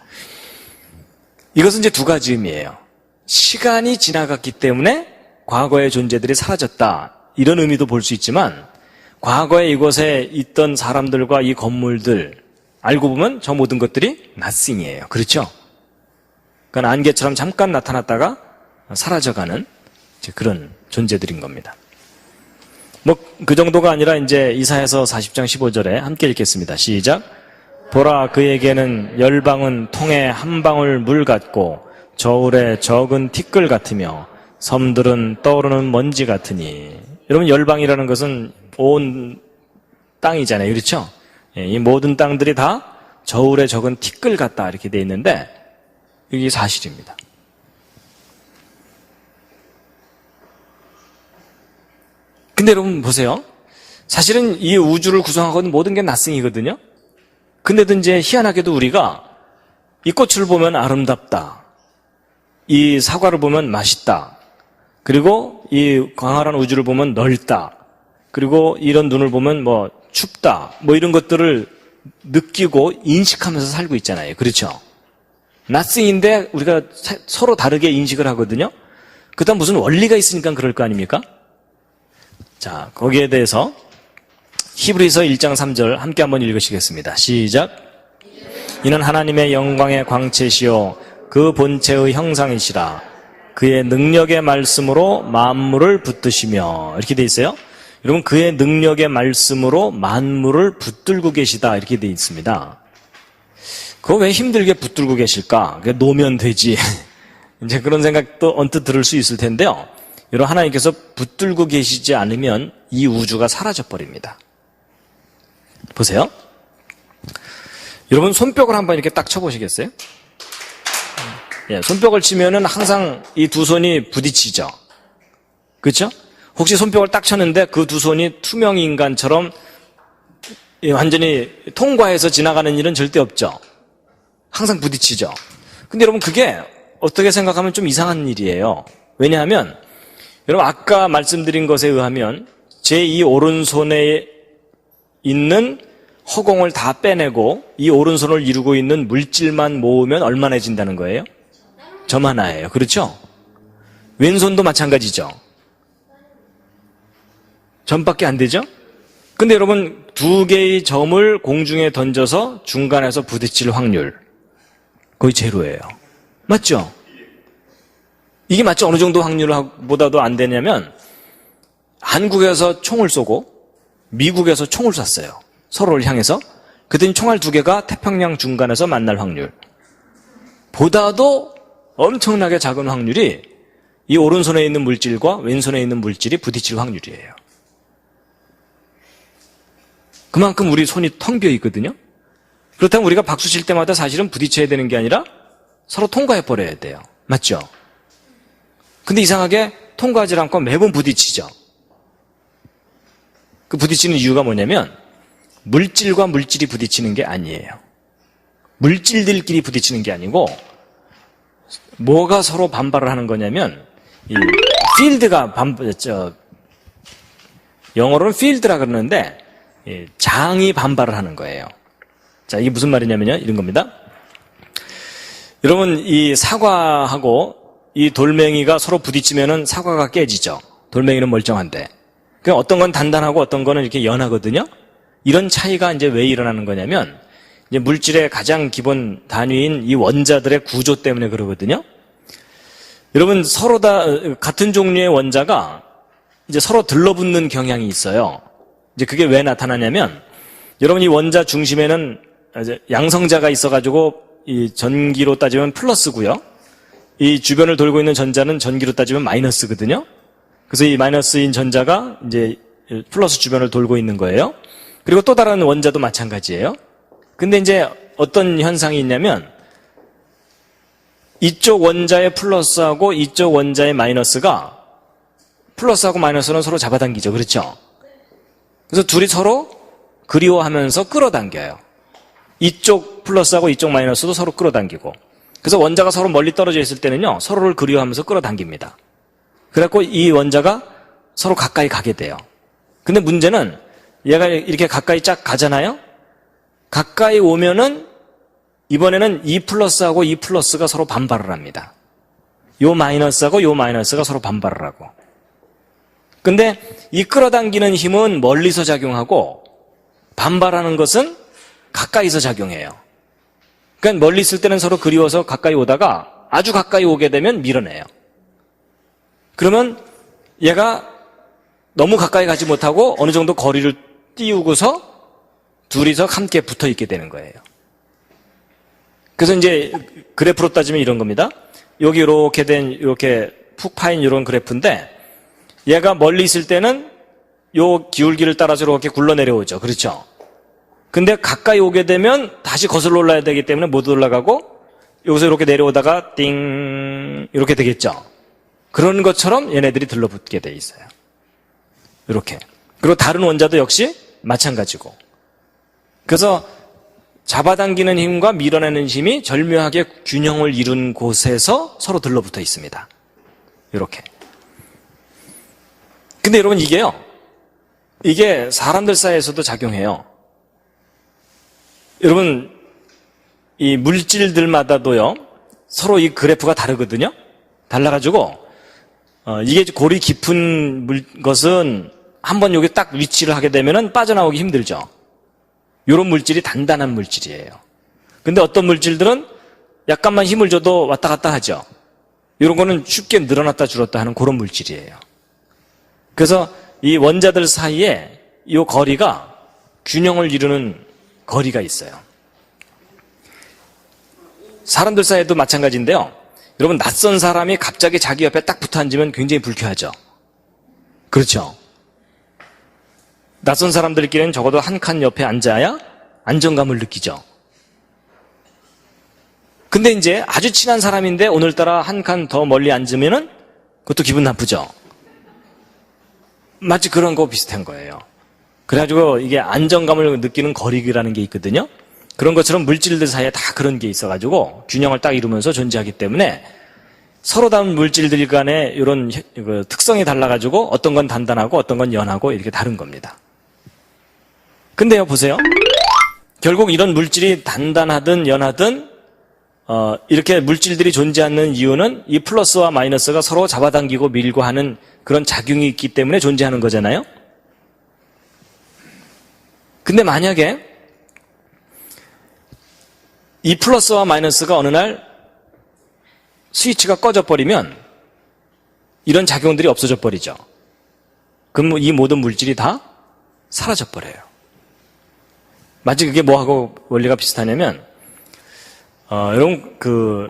Speaker 1: 이것은 이제 두 가지 의미예요. 시간이 지나갔기 때문에 과거의 존재들이 사라졌다. 이런 의미도 볼 수 있지만 과거에 이곳에 있던 사람들과 이 건물들 알고 보면 저 모든 것들이 nothing이에요. 그렇죠? 그러니까 안개처럼 잠깐 나타났다가 사라져가는 그런 존재들인 겁니다. 그 정도가 아니라 이제 이사야서 40장 15절에 함께 읽겠습니다. 시작. 보라 그에게는 열방은 통에 한 방울 물 같고 저울에 적은 티끌 같으며 섬들은 떠오르는 먼지 같으니. 여러분 열방이라는 것은 온 땅이잖아요. 그렇죠? 이 모든 땅들이 다 저울에 적은 티끌 같다 이렇게 돼 있는데 이게 사실입니다. 근데 여러분 보세요. 사실은 이 우주를 구성하고 있는 모든 게 낫승이거든요. 근데도 이제 희한하게도 우리가 이 꽃을 보면 아름답다. 이 사과를 보면 맛있다. 그리고 이 광활한 우주를 보면 넓다. 그리고 이런 눈을 보면 뭐 춥다. 뭐 이런 것들을 느끼고 인식하면서 살고 있잖아요. 그렇죠? 낫승인데 우리가 서로 다르게 인식을 하거든요. 그다음 무슨 원리가 있으니까 그럴 거 아닙니까? 자, 거기에 대해서 히브리서 1장 3절 함께 한번 읽으시겠습니다. 시작. 이는 하나님의 영광의 광채시요 그 본체의 형상이시라. 그의 능력의 말씀으로 만물을 붙드시며. 이렇게 돼 있어요. 여러분 그의 능력의 말씀으로 만물을 붙들고 계시다 이렇게 돼 있습니다. 그거 왜 힘들게 붙들고 계실까? 그게 놓으면 되지. 이제 그런 생각도 언뜻 들을 수 있을 텐데요. 여러분 하나님께서 붙들고 계시지 않으면 이 우주가 사라져 버립니다. 보세요. 여러분 손뼉을 한번 이렇게 딱 쳐보시겠어요? 예, 손뼉을 치면은 항상 이 두 손이 부딪히죠. 그렇죠? 혹시 손뼉을 딱 쳤는데 그 두 손이 투명 인간처럼 완전히 통과해서 지나가는 일은 절대 없죠. 항상 부딪히죠. 근데 여러분 그게 어떻게 생각하면 좀 이상한 일이에요. 왜냐하면 여러분 아까 말씀드린 것에 의하면 제 이 오른손에 있는 허공을 다 빼내고 이 오른손을 이루고 있는 물질만 모으면 얼마나 해진다는 거예요? 점 하나예요. 그렇죠? 왼손도 마찬가지죠. 점밖에 안 되죠? 근데 여러분 두 개의 점을 공중에 던져서 중간에서 부딪힐 확률 거의 제로예요. 맞죠? 이게 마치 어느 정도 확률보다도 안 되냐면 한국에서 총을 쏘고 미국에서 총을 쐈어요. 서로를 향해서. 그랬더니 총알 두 개가 태평양 중간에서 만날 확률 보다도 엄청나게 작은 확률이 이 오른손에 있는 물질과 왼손에 있는 물질이 부딪힐 확률이에요. 그만큼 우리 손이 텅 비어 있거든요. 그렇다면 우리가 박수 칠 때마다 사실은 부딪혀야 되는 게 아니라 서로 통과해 버려야 돼요. 맞죠? 근데 이상하게 통과하지 않고 매번 부딪히죠. 그 부딪히는 이유가 뭐냐면 물질과 물질이 부딪히는 게 아니에요. 물질들끼리 부딪히는 게 아니고 뭐가 서로 반발을 하는 거냐면 이 필드가 영어로는 필드라 그러는데 장이 반발을 하는 거예요. 자, 이게 무슨 말이냐면요. 이런 겁니다. 여러분 이 사과하고 이 돌멩이가 서로 부딪히면은 사과가 깨지죠. 돌멩이는 멀쩡한데. 그러니까 어떤 건 단단하고 어떤 거는 이렇게 연하거든요. 이런 차이가 이제 왜 일어나는 거냐면 이제 물질의 가장 기본 단위인 이 원자들의 구조 때문에 그러거든요. 여러분 서로 다 같은 종류의 원자가 이제 서로 들러붙는 경향이 있어요. 이제 그게 왜 나타나냐면 여러분 이 원자 중심에는 양성자가 있어가지고 이 전기로 따지면 플러스고요. 이 주변을 돌고 있는 전자는 전기로 따지면 마이너스거든요. 그래서 이 마이너스인 전자가 이제 플러스 주변을 돌고 있는 거예요. 그리고 또 다른 원자도 마찬가지예요. 근데 이제 어떤 현상이 있냐면 이쪽 원자의 플러스하고 이쪽 원자의 마이너스가 플러스하고 마이너스는 서로 잡아당기죠. 그렇죠? 그래서 둘이 서로 그리워하면서 끌어당겨요. 이쪽 플러스하고 이쪽 마이너스도 서로 끌어당기고. 그래서 원자가 서로 멀리 떨어져 있을 때는요, 서로를 그리워하면서 끌어당깁니다. 그래갖고 이 원자가 서로 가까이 가게 돼요. 근데 문제는 얘가 이렇게 가까이 쫙 가잖아요? 가까이 오면은 이번에는 이 플러스하고 이 플러스가 서로 반발을 합니다. 요 마이너스하고 요 마이너스가 서로 반발을 하고. 근데 이 끌어당기는 힘은 멀리서 작용하고 반발하는 것은 가까이서 작용해요. 그러니까 멀리 있을 때는 서로 그리워서 가까이 오다가 아주 가까이 오게 되면 밀어내요. 그러면 얘가 너무 가까이 가지 못하고 어느 정도 거리를 띄우고서 둘이서 함께 붙어 있게 되는 거예요. 그래서 이제 그래프로 따지면 이런 겁니다. 여기 이렇게 푹 파인 이런 그래프인데 얘가 멀리 있을 때는 요 기울기를 따라서 이렇게 굴러 내려오죠. 그렇죠? 근데 가까이 오게 되면 다시 거슬러 올라야 되기 때문에 못 올라가고 여기서 이렇게 내려오다가 띵 이렇게 되겠죠. 그런 것처럼 얘네들이 들러붙게 돼 있어요. 이렇게. 그리고 다른 원자도 역시 마찬가지고. 그래서 잡아당기는 힘과 밀어내는 힘이 절묘하게 균형을 이룬 곳에서 서로 들러붙어 있습니다. 이렇게. 근데 여러분 이게 사람들 사이에서도 작용해요. 여러분 이 물질들마다도요 서로 이 그래프가 다르거든요. 달라가지고 이게 골이 깊은 것은 한번 여기 딱 위치를 하게 되면은 빠져나오기 힘들죠. 이런 물질이 단단한 물질이에요. 근데 어떤 물질들은 약간만 힘을 줘도 왔다 갔다 하죠. 이런 거는 쉽게 늘어났다 줄었다 하는 그런 물질이에요. 그래서 이 원자들 사이에 이 거리가 균형을 이루는 거리가 있어요. 사람들 사이에도 마찬가지인데요. 여러분 낯선 사람이 갑자기 자기 옆에 딱 붙어 앉으면 굉장히 불쾌하죠. 그렇죠? 낯선 사람들끼리는 적어도 한 칸 옆에 앉아야 안정감을 느끼죠. 근데 이제 아주 친한 사람인데 오늘따라 한 칸 더 멀리 앉으면은 그것도 기분 나쁘죠. 마치 그런 거 비슷한 거예요. 그래가지고 이게 안정감을 느끼는 거리라는 게 있거든요. 그런 것처럼 물질들 사이에 다 그런 게 있어가지고 균형을 딱 이루면서 존재하기 때문에 서로 다른 물질들 간에 이런 특성이 달라가지고 어떤 건 단단하고 어떤 건 연하고 이렇게 다른 겁니다. 근데요, 보세요. 결국 이런 물질이 단단하든 연하든 이렇게 물질들이 존재하는 이유는 이 플러스와 마이너스가 서로 잡아당기고 밀고 하는 그런 작용이 있기 때문에 존재하는 거잖아요. 근데 만약에 이 플러스와 마이너스가 어느 날 스위치가 꺼져 버리면 이런 작용들이 없어져 버리죠. 그럼 이 모든 물질이 다 사라져 버려요. 마치 그게 뭐하고 원리가 비슷하냐면 여러분 그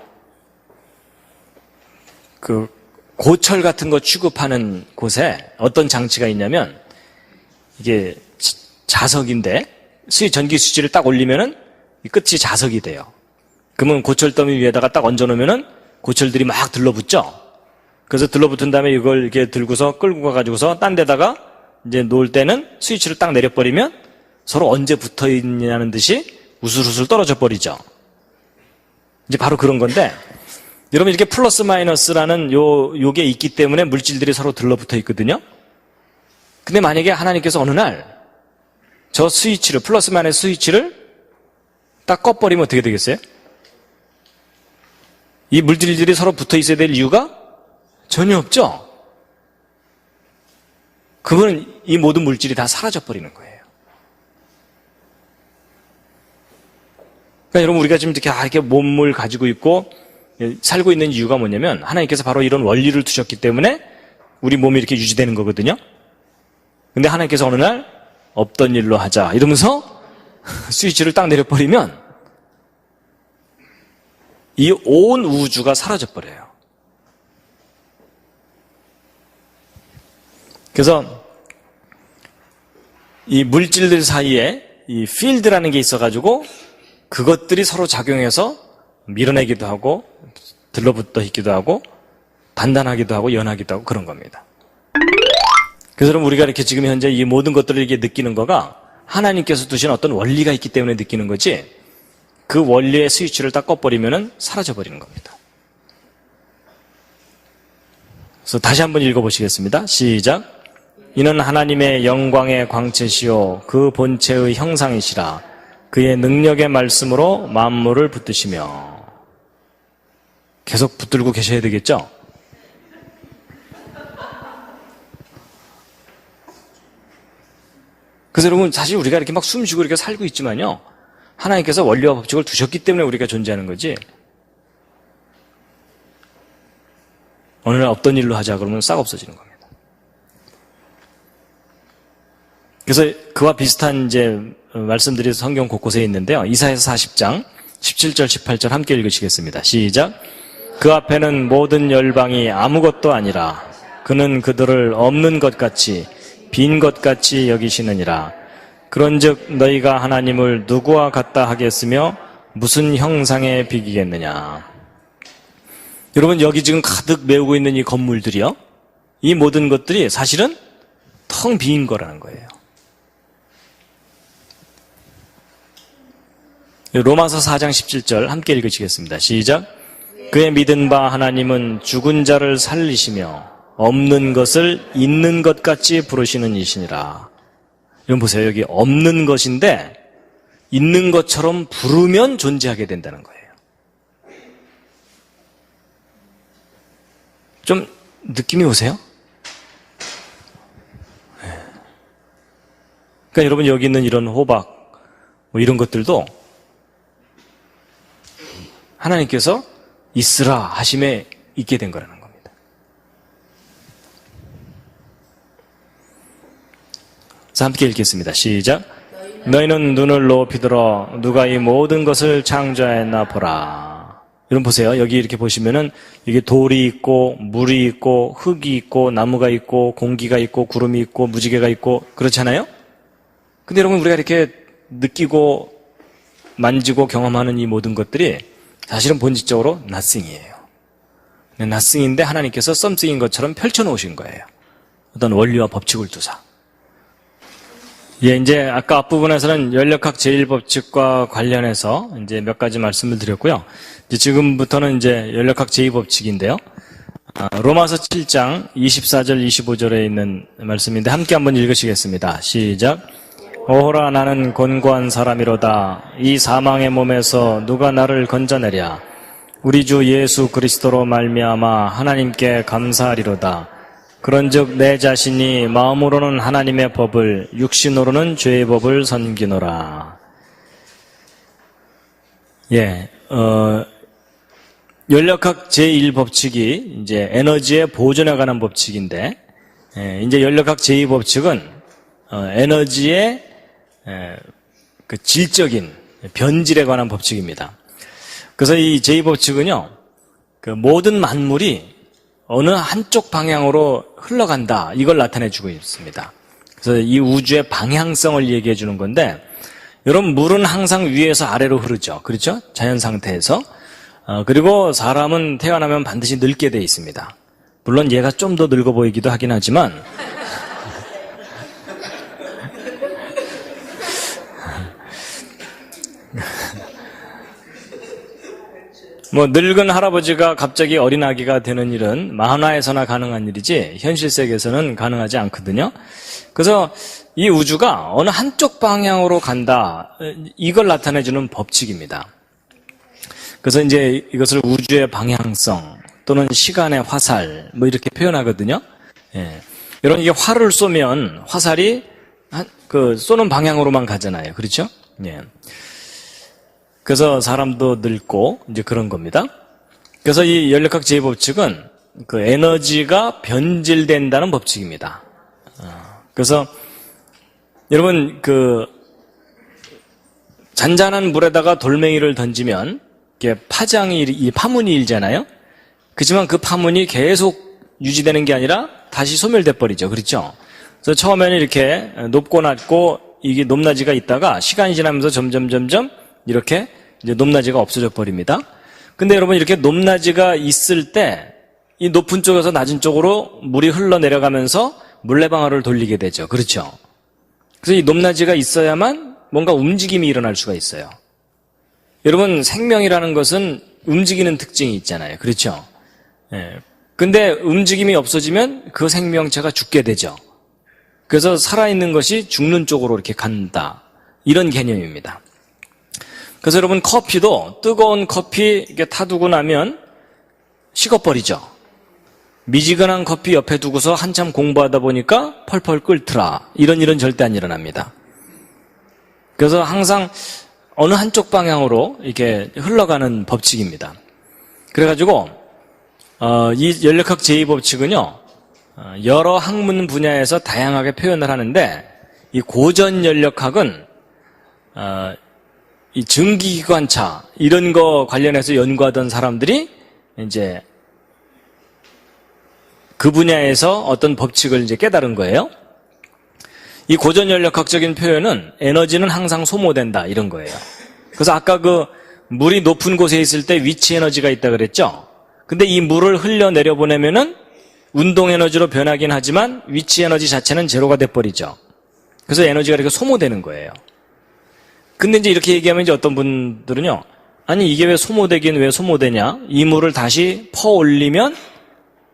Speaker 1: 고철 같은 거 취급하는 곳에 어떤 장치가 있냐면 이게 자석인데 전기 스위치를 딱 올리면은 이 끝이 자석이 돼요. 그러면 고철 더미 위에다가 딱 얹어놓으면은 고철들이 막 들러붙죠. 그래서 들러붙은 다음에 이걸 이렇게 들고서 끌고 가가지고서 딴 데다가 이제 놓을 때는 스위치를 딱 내려버리면 서로 언제 붙어 있냐는 듯이 우슬우슬 떨어져 버리죠. 이제 바로 그런 건데 여러분 이렇게 플러스 마이너스라는 요게 있기 때문에 물질들이 서로 들러붙어 있거든요. 근데 만약에 하나님께서 어느 날 저 스위치를 플러스 마이너스 스위치를 딱 꺼버리면 어떻게 되겠어요? 이 물질들이 서로 붙어 있어야 될 이유가 전혀 없죠. 그러면 이 모든 물질이 다 사라져 버리는 거예요. 그러니까 여러분 우리가 지금 이렇게 몸을 가지고 있고 살고 있는 이유가 뭐냐면 하나님께서 바로 이런 원리를 두셨기 때문에 우리 몸이 이렇게 유지되는 거거든요. 근데 하나님께서 어느 날 없던 일로 하자 이러면서 스위치를 딱 내려버리면 이 온 우주가 사라져 버려요. 그래서 이 물질들 사이에 이 필드라는 게 있어가지고 그것들이 서로 작용해서 밀어내기도 하고 들러붙어 있기도 하고 단단하기도 하고 연하기도 하고 그런 겁니다. 그래서 여러분 우리가 이렇게 지금 현재 이 모든 것들을 이렇게 느끼는 거가 하나님께서 두신 어떤 원리가 있기 때문에 느끼는 거지 그 원리의 스위치를 딱 꺼버리면 사라져 버리는 겁니다. 그래서 다시 한번 읽어보시겠습니다. 시작. 이는 하나님의 영광의 광채시요 그 본체의 형상이시라. 그의 능력의 말씀으로 만물을 붙드시며. 계속 붙들고 계셔야 되겠죠? 그래서 여러분 사실 우리가 이렇게 막 숨 쉬고 이렇게 살고 있지만요. 하나님께서 원리와 법칙을 두셨기 때문에 우리가 존재하는 거지. 어느 날 없던 일로 하자 그러면 싹 없어지는 겁니다. 그래서 그와 비슷한 이제 말씀들이 성경 곳곳에 있는데요. 이사야서 40장 17절, 18절 함께 읽으시겠습니다. 시작. 그 앞에는 모든 열방이 아무것도 아니라 그는 그들을 없는 것 같이 빈 것 같이 여기시느니라. 그런즉 너희가 하나님을 누구와 같다 하겠으며 무슨 형상에 비기겠느냐. 여러분, 여기 지금 가득 메우고 있는 이 건물들이요, 이 모든 것들이 사실은 텅 빈 거라는 거예요. 로마서 4장 17절 함께 읽으시겠습니다. 시작. 그의 믿은 바 하나님은 죽은 자를 살리시며 없는 것을 있는 것 같이 부르시는 이시니라. 여러분 보세요. 여기 없는 것인데 있는 것처럼 부르면 존재하게 된다는 거예요. 좀 느낌이 오세요? 그러니까 여러분, 여기 있는 이런 호박 뭐 이런 것들도 하나님께서 있으라 하심에 있게 된 거라는 겁니다. 자, 함께 읽겠습니다. 시작. 너희는 눈을 높이 들어 누가 이 모든 것을 창조하였나 보라. 여러분 보세요. 여기 이렇게 보시면은 이게 돌이 있고 물이 있고 흙이 있고 나무가 있고 공기가 있고 구름이 있고 무지개가 있고 그렇잖아요. 근데 여러분, 우리가 이렇게 느끼고 만지고 경험하는 이 모든 것들이 사실은 본질적으로 nothing이에요. nothing인데 하나님께서 something인 것처럼 펼쳐놓으신 거예요. 어떤 원리와 법칙을 두사. 예, 이제 아까 앞부분에서는 연력학 제1법칙과 관련해서 이제 몇 가지 말씀을 드렸고요. 이제 지금부터는 이제 연력학 제2법칙인데요. 로마서 7장 24절 25절에 있는 말씀인데 함께 한번 읽으시겠습니다. 시작. 오호라 나는 곤고한 사람이로다. 이 사망의 몸에서 누가 나를 건져내랴. 우리 주 예수 그리스도로 말미암아 하나님께 감사하리로다. 그런즉 내 자신이 마음으로는 하나님의 법을 육신으로는 죄의 법을 섬기노라. 예, 연력학 제1법칙이 이제 에너지의 보존에 관한 법칙인데, 이제 연력학 제2법칙은 에너지의 그 질적인 변질에 관한 법칙입니다. 그래서 이 제2법칙은요, 그 모든 만물이 어느 한쪽 방향으로 흘러간다, 이걸 나타내주고 있습니다. 그래서 이 우주의 방향성을 얘기해 주는 건데, 여러분, 물은 항상 위에서 아래로 흐르죠. 그렇죠? 자연 상태에서. 그리고 사람은 태어나면 반드시 늙게 돼 있습니다. 물론 얘가 좀 더 늙어 보이기도 하긴 하지만 뭐 늙은 할아버지가 갑자기 어린아기가 되는 일은 만화에서나 가능한 일이지 현실 세계에서는 가능하지 않거든요. 그래서 이 우주가 어느 한쪽 방향으로 간다, 이걸 나타내주는 법칙입니다. 그래서 이제 이것을 우주의 방향성 또는 시간의 화살 뭐 이렇게 표현하거든요. 예. 여러분, 이게 활을 쏘면 화살이 그 쏘는 방향으로만 가잖아요. 그렇죠? 예. 그래서 사람도 늙고 이제 그런 겁니다. 그래서 이 연력학 제2법칙은 그 에너지가 변질된다는 법칙입니다. 그래서 여러분, 그 잔잔한 물에다가 돌멩이를 던지면 이게 파문이 일잖아요. 그렇지만 그 파문이 계속 유지되는 게 아니라 다시 소멸돼 버리죠. 그렇죠? 그래서 처음에는 이렇게 높고 낮고 이게 높낮이가 있다가 시간이 지나면서 점점 이렇게 이제 높낮이가 없어져 버립니다. 근데 여러분, 이렇게 높낮이가 있을 때 이 높은 쪽에서 낮은 쪽으로 물이 흘러내려가면서 물레방아를 돌리게 되죠. 그렇죠? 그래서 이 높낮이가 있어야만 뭔가 움직임이 일어날 수가 있어요. 여러분, 생명이라는 것은 움직이는 특징이 있잖아요. 그렇죠? 예. 근데 움직임이 없어지면 그 생명체가 죽게 되죠. 그래서 살아있는 것이 죽는 쪽으로 이렇게 간다, 이런 개념입니다. 그래서 여러분, 커피도 뜨거운 커피 이렇게 타두고 나면 식어버리죠. 미지근한 커피 옆에 두고서 한참 공부하다 보니까 펄펄 끓더라, 이런 절대 안 일어납니다. 그래서 항상 어느 한쪽 방향으로 이렇게 흘러가는 법칙입니다. 그래가지고 이 연력학 제2법칙은요, 여러 학문 분야에서 다양하게 표현을 하는데, 이 고전 연력학은 이 증기기관차 이런 거 관련해서 연구하던 사람들이 이제 그 분야에서 어떤 법칙을 이제 깨달은 거예요. 이 고전연력학적인 표현은 에너지는 항상 소모된다 이런 거예요. 그래서 아까 그 물이 높은 곳에 있을 때 위치 에너지가 있다 그랬죠. 근데 이 물을 흘려 내려보내면은 운동 에너지로 변하긴 하지만 위치 에너지 자체는 제로가 돼버리죠. 그래서 에너지가 이렇게 소모되는 거예요. 근데 이제 이렇게 얘기하면 이제 어떤 분들은요, 아니 이게 왜 소모되긴 왜 소모되냐? 이 물을 다시 퍼 올리면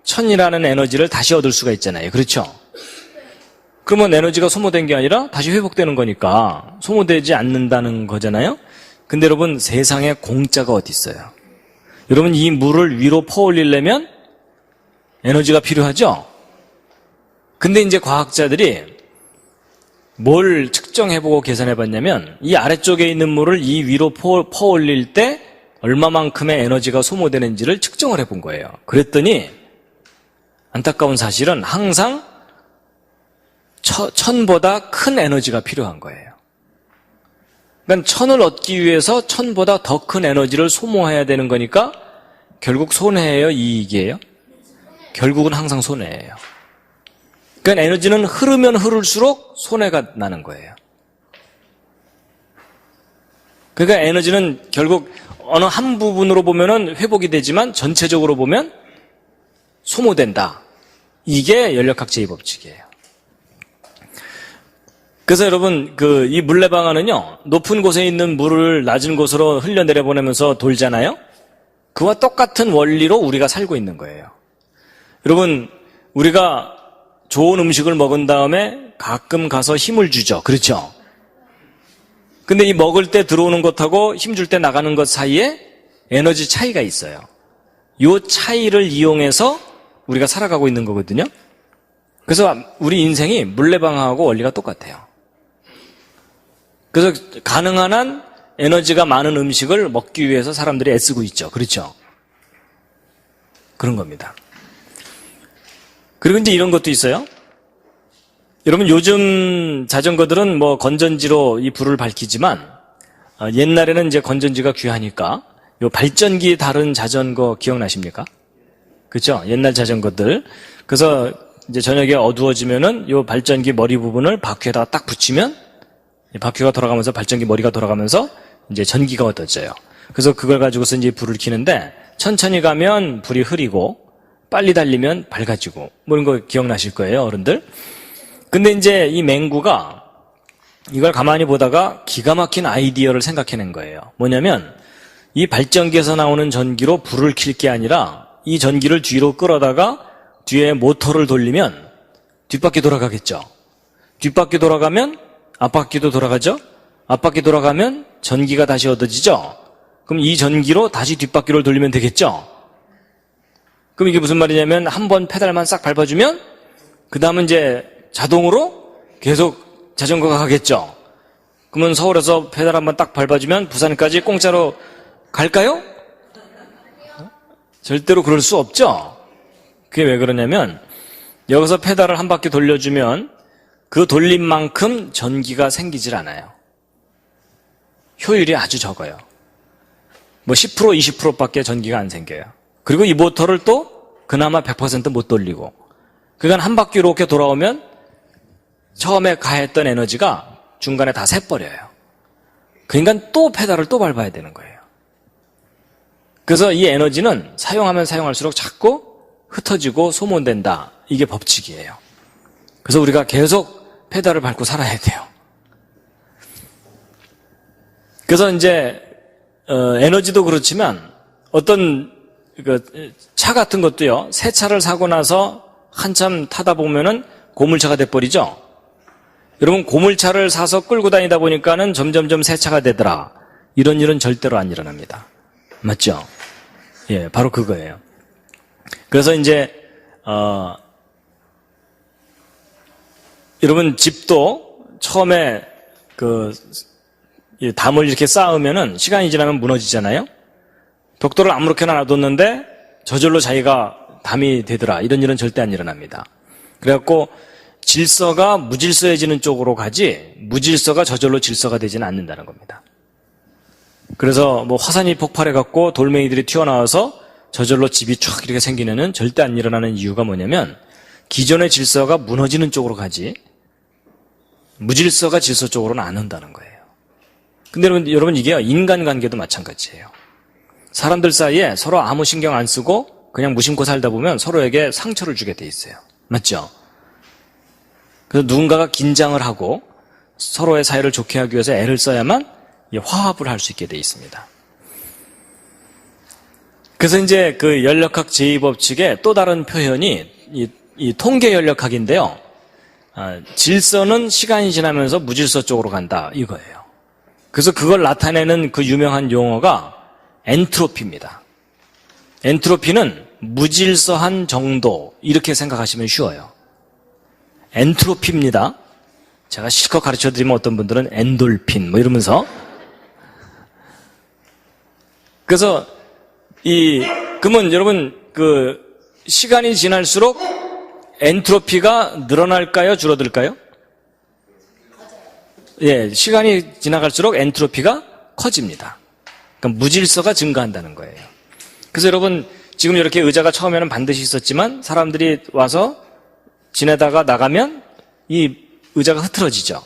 Speaker 1: 천이라는 에너지를 다시 얻을 수가 있잖아요. 그렇죠? 그러면 에너지가 소모된 게 아니라 다시 회복되는 거니까 소모되지 않는다는 거잖아요. 근데 여러분 세상에 공짜가 어디 있어요? 여러분 이 물을 위로 퍼 올리려면 에너지가 필요하죠? 근데 이제 과학자들이 뭘 측정해보고 계산해봤냐면 이 아래쪽에 있는 물을 이 위로 퍼 올릴 때 얼마만큼의 에너지가 소모되는지를 측정을 해본 거예요. 그랬더니 안타까운 사실은 항상 천보다 큰 에너지가 필요한 거예요. 그러니까 천을 얻기 위해서 천보다 더 큰 에너지를 소모해야 되는 거니까 결국 손해예요, 이익이에요? 결국은 항상 손해예요. 그러니까 에너지는 흐르면 흐를수록 손해가 나는 거예요. 그러니까 에너지는 결국 어느 한 부분으로 보면은 회복이 되지만 전체적으로 보면 소모된다. 이게 연력학제의 법칙이에요. 그래서 여러분 이 물레방아는요, 높은 곳에 있는 물을 낮은 곳으로 흘려내려 보내면서 돌잖아요. 그와 똑같은 원리로 우리가 살고 있는 거예요. 여러분 우리가 좋은 음식을 먹은 다음에 가끔 가서 힘을 주죠. 그렇죠? 근데 이 먹을 때 들어오는 것하고 힘줄 때 나가는 것 사이에 에너지 차이가 있어요. 이 차이를 이용해서 우리가 살아가고 있는 거거든요. 그래서 우리 인생이 물레방아하고 원리가 똑같아요. 그래서 가능한 한 에너지가 많은 음식을 먹기 위해서 사람들이 애쓰고 있죠. 그렇죠? 그런 겁니다. 그리고 이제 이런 것도 있어요. 여러분 요즘 자전거들은 뭐 건전지로 이 불을 밝히지만 옛날에는 이제 건전지가 귀하니까 요 발전기 다른 자전거 기억나십니까? 그렇죠? 옛날 자전거들. 그래서 이제 저녁에 어두워지면은 요 발전기 머리 부분을 바퀴에다가 딱 붙이면 바퀴가 돌아가면서 발전기 머리가 돌아가면서 이제 전기가 얻어져요. 그래서 그걸 가지고서 이제 불을 켜는데 천천히 가면 불이 흐리고 빨리 달리면 밝아지고 뭐 이런 거 기억나실 거예요, 어른들. 근데 이제 이 맹구가 이걸 가만히 보다가 기가 막힌 아이디어를 생각해낸 거예요. 뭐냐면 이 발전기에서 나오는 전기로 불을 켤 게 아니라 이 전기를 뒤로 끌어다가 뒤에 모터를 돌리면 뒷바퀴 돌아가겠죠. 뒷바퀴 돌아가면 앞바퀴도 돌아가죠. 앞바퀴 돌아가면 전기가 다시 얻어지죠. 그럼 이 전기로 다시 뒷바퀴를 돌리면 되겠죠. 그럼 이게 무슨 말이냐면 한 번 페달만 싹 밟아주면 그 다음은 이제 자동으로 계속 자전거가 가겠죠. 그러면 서울에서 페달 한번 딱 밟아주면 부산까지 공짜로 갈까요? 절대로 그럴 수 없죠. 그게 왜 그러냐면 여기서 페달을 한 바퀴 돌려주면 그 돌린 만큼 전기가 생기질 않아요. 효율이 아주 적어요. 뭐 10% 20%밖에 전기가 안 생겨요. 그리고 이 모터를 또 그나마 100% 못 돌리고 그러니까 한 바퀴 이렇게 돌아오면 처음에 가했던 에너지가 중간에 다 새버려요. 그러니까 또 페달을 또 밟아야 되는 거예요. 그래서 이 에너지는 사용하면 사용할수록 자꾸 흩어지고 소모된다. 이게 법칙이에요. 그래서 우리가 계속 페달을 밟고 살아야 돼요. 그래서 이제 에너지도 그렇지만 어떤 차 같은 것도요. 새 차를 사고 나서 한참 타다 보면은 고물차가 돼버리죠. 여러분 고물차를 사서 끌고 다니다 보니까는 점점점 새 차가 되더라. 이런 일은 절대로 안 일어납니다. 맞죠? 예, 바로 그거예요. 그래서 이제 여러분 집도 처음에 담을 이렇게 쌓으면은 시간이 지나면 무너지잖아요. 벽돌을 아무렇게나 놔뒀는데 저절로 자기가 담이 되더라. 이런 일은 절대 안 일어납니다. 그래갖고 질서가 무질서해지는 쪽으로 가지 무질서가 저절로 질서가 되지는 않는다는 겁니다. 그래서 뭐 화산이 폭발해갖고 돌멩이들이 튀어나와서 저절로 집이 촥 이렇게 생기는 애는 절대 안 일어나는 이유가 뭐냐면 기존의 질서가 무너지는 쪽으로 가지 무질서가 질서 쪽으로는 안 온다는 거예요. 근데 여러분 이게 인간관계도 마찬가지예요. 사람들 사이에 서로 아무 신경 안 쓰고 그냥 무심코 살다 보면 서로에게 상처를 주게 돼 있어요. 맞죠? 그래서 누군가가 긴장을 하고 서로의 사이를 좋게 하기 위해서 애를 써야만 화합을 할 수 있게 돼 있습니다. 그래서 이제 그 연력학 제2법칙의 또 다른 표현이 이 통계 연력학인데요. 질서는 시간이 지나면서 무질서 쪽으로 간다 이거예요. 그래서 그걸 나타내는 그 유명한 용어가 엔트로피입니다. 엔트로피는 무질서한 정도 이렇게 생각하시면 쉬워요. 엔트로피입니다. 제가 실컷 가르쳐드리면 어떤 분들은 엔돌핀 뭐 이러면서 그래서 그러면 여러분 그 시간이 지날수록 엔트로피가 늘어날까요? 줄어들까요? 예, 시간이 지나갈수록 엔트로피가 커집니다. 그러니까 무질서가 증가한다는 거예요. 그래서 여러분 지금 이렇게 의자가 처음에는 반드시 있었지만 사람들이 와서 지내다가 나가면 이 의자가 흐트러지죠.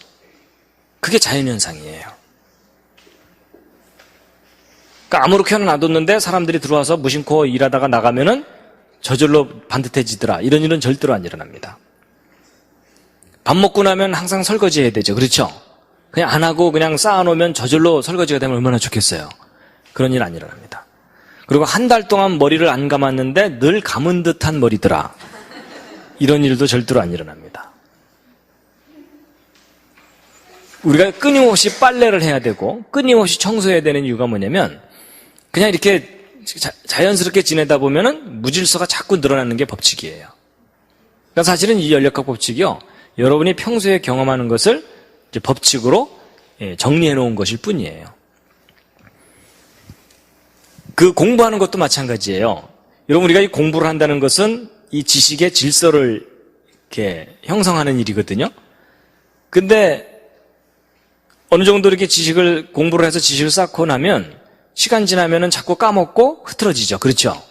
Speaker 1: 그게 자연현상이에요. 그러니까 아무렇게나 놔뒀는데 사람들이 들어와서 무심코 일하다가 나가면은 저절로 반듯해지더라. 이런 일은 절대로 안 일어납니다. 밥 먹고 나면 항상 설거지 해야 되죠. 그렇죠? 그냥 안 하고 그냥 쌓아놓으면 저절로 설거지가 되면 얼마나 좋겠어요. 그런 일 안 일어납니다. 그리고 한 달 동안 머리를 안 감았는데 늘 감은 듯한 머리더라. 이런 일도 절대로 안 일어납니다. 우리가 끊임없이 빨래를 해야 되고 끊임없이 청소해야 되는 이유가 뭐냐면 그냥 이렇게 자연스럽게 지내다 보면은 무질서가 자꾸 늘어나는 게 법칙이에요. 그러니까 사실은 이 연력학 법칙이요. 여러분이 평소에 경험하는 것을 이제 법칙으로 정리해 놓은 것일 뿐이에요. 그 공부하는 것도 마찬가지예요. 여러분 우리가 이 공부를 한다는 것은 이 지식의 질서를 이렇게 형성하는 일이거든요. 근데 어느 정도 이렇게 공부를 해서 지식을 쌓고 나면 시간 지나면은 자꾸 까먹고 흐트러지죠. 그렇죠?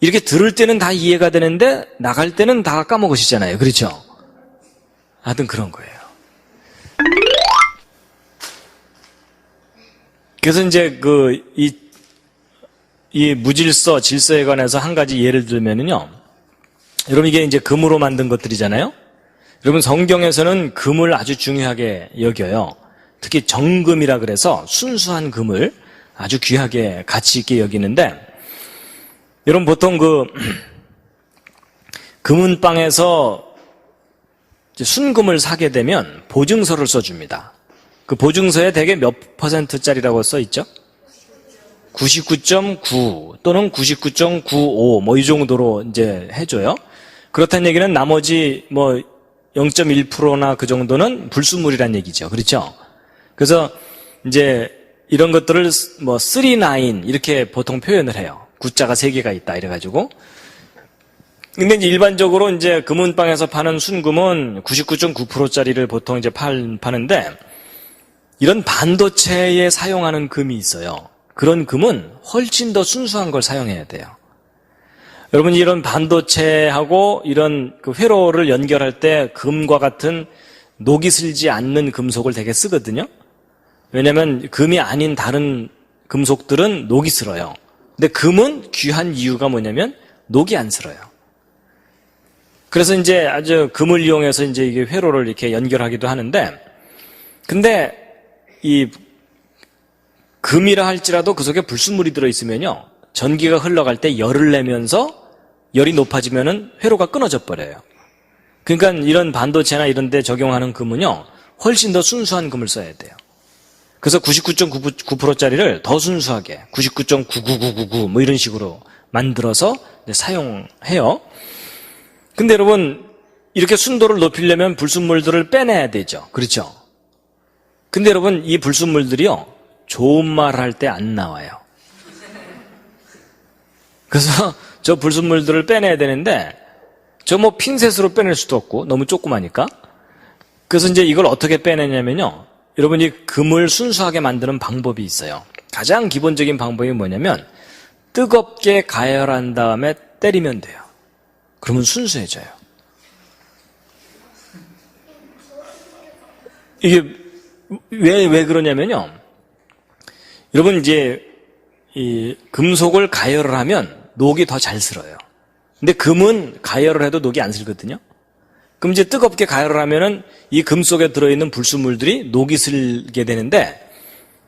Speaker 1: 이렇게 들을 때는 다 이해가 되는데 나갈 때는 다 까먹으시잖아요. 그렇죠? 하여튼 그런 거예요. 그래서 이제 이 무질서, 질서에 관해서 한 가지 예를 들면은요. 여러분 이게 이제 금으로 만든 것들이잖아요. 여러분 성경에서는 금을 아주 중요하게 여겨요. 특히 정금이라 그래서 순수한 금을 아주 귀하게 가치 있게 여기는데 여러분 보통 금은방에서 순금을 사게 되면 보증서를 써줍니다. 그 보증서에 대개 몇 %짜리라고 써 있죠? 99.9 또는 99.95 뭐 이 정도로 이제 해줘요. 그렇다는 얘기는 나머지 뭐 0.1%나 그 정도는 불순물이란 얘기죠. 그렇죠? 그래서 이제 이런 것들을 뭐 39 이렇게 보통 표현을 해요. 구자가 3개가 있다 이래가지고. 근데 이제 일반적으로 이제 금은방에서 파는 순금은 99.9%짜리를 보통 이제 파는데 이런 반도체에 사용하는 금이 있어요. 그런 금은 훨씬 더 순수한 걸 사용해야 돼요. 여러분 이런 반도체하고 이런 그 회로를 연결할 때 금과 같은 녹이 슬지 않는 금속을 되게 쓰거든요. 왜냐하면 금이 아닌 다른 금속들은 녹이 슬어요. 근데 금은 귀한 이유가 뭐냐면 녹이 안 슬어요. 그래서 이제 아주 금을 이용해서 이제 이게 회로를 이렇게 연결하기도 하는데, 근데 이 금이라 할지라도 그 속에 불순물이 들어있으면요, 전기가 흘러갈 때 열을 내면서 열이 높아지면은 회로가 끊어져 버려요. 그러니까 이런 반도체나 이런 데 적용하는 금은요, 훨씬 더 순수한 금을 써야 돼요. 그래서 99.9%짜리를 더 순수하게 99.99999 뭐 이런 식으로 만들어서 사용해요. 근데 여러분 이렇게 순도를 높이려면 불순물들을 빼내야 되죠. 그렇죠? 근데 여러분 이 불순물들이요, 좋은 말 할 때 안 나와요. 그래서 저 불순물들을 빼내야 되는데 저 뭐 핀셋으로 빼낼 수도 없고 너무 조그마니까. 그래서 이제 이걸 어떻게 빼내냐면요, 여러분 이 금을 순수하게 만드는 방법이 있어요. 가장 기본적인 방법이 뭐냐면 뜨겁게 가열한 다음에 때리면 돼요. 그러면 순수해져요. 이게 왜 그러냐면요. 여러분 이제 이 금속을 가열을 하면 녹이 더 잘 슬어요. 근데 금은 가열을 해도 녹이 안 슬거든요. 그럼 이제 뜨겁게 가열을 하면은 이 금 속에 들어있는 불순물들이 녹이 슬게 되는데,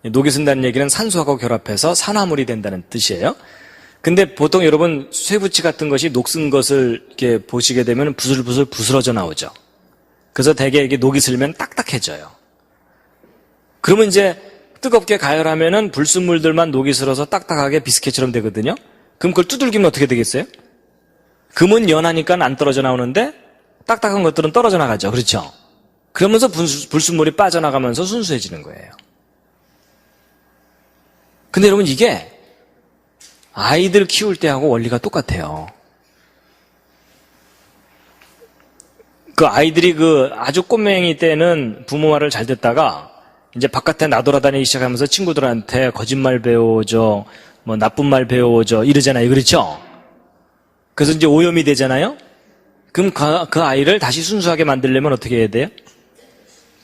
Speaker 1: 녹이 쓴다는 얘기는 산소하고 결합해서 산화물이 된다는 뜻이에요. 근데 보통 여러분 쇠붙이 같은 것이 녹슨 것을 이렇게 보시게 되면 부슬부슬 부스러져 나오죠. 그래서 대개 이게 녹이 슬면 딱딱해져요. 그러면 이제 뜨겁게 가열하면은 불순물들만 녹이 슬어서 딱딱하게 비스켓처럼 되거든요. 그럼 그걸 두들기면 어떻게 되겠어요? 금은 연하니까 안 떨어져 나오는데 딱딱한 것들은 떨어져 나가죠. 그렇죠? 그러면서 불순물이 빠져나가면서 순수해지는 거예요. 근데 여러분 이게 아이들 키울 때하고 원리가 똑같아요. 그 아이들이 아주 꼬맹이 때는 부모 말을 잘 듣다가 이제 바깥에 나돌아다니기 시작하면서 친구들한테 거짓말 배워줘, 뭐 나쁜 말 배워줘 이러잖아요. 그렇죠? 그래서 이제 오염이 되잖아요. 그럼 그 아이를 다시 순수하게 만들려면 어떻게 해야 돼요?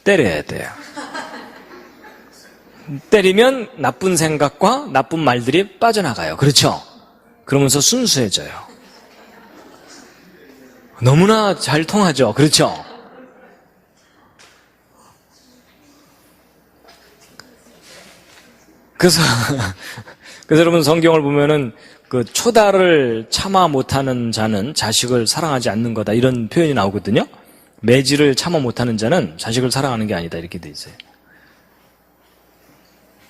Speaker 1: 때려야 돼요. 때리면 나쁜 생각과 나쁜 말들이 빠져나가요. 그렇죠? 그러면서 순수해져요. 너무나 잘 통하죠. 그렇죠? 그래서 여러분 성경을 보면은 그 초다를 참아 못하는 자는 자식을 사랑하지 않는 거다 이런 표현이 나오거든요. 매질을 참아 못하는 자는 자식을 사랑하는 게 아니다 이렇게 돼 있어요.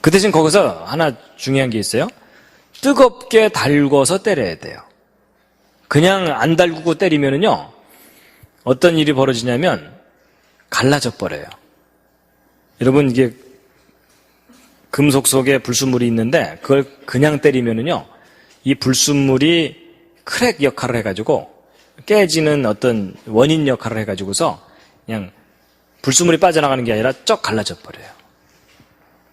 Speaker 1: 그 대신 거기서 하나 중요한 게 있어요. 뜨겁게 달궈서 때려야 돼요. 그냥 안 달구고 때리면은요 어떤 일이 벌어지냐면 갈라져 버려요. 여러분 이게 금속 속에 불순물이 있는데 그걸 그냥 때리면은요 이 불순물이 크랙 역할을 해가지고 깨지는 어떤 원인 역할을 해가지고서 그냥 불순물이 빠져나가는 게 아니라 쩍 갈라져 버려요.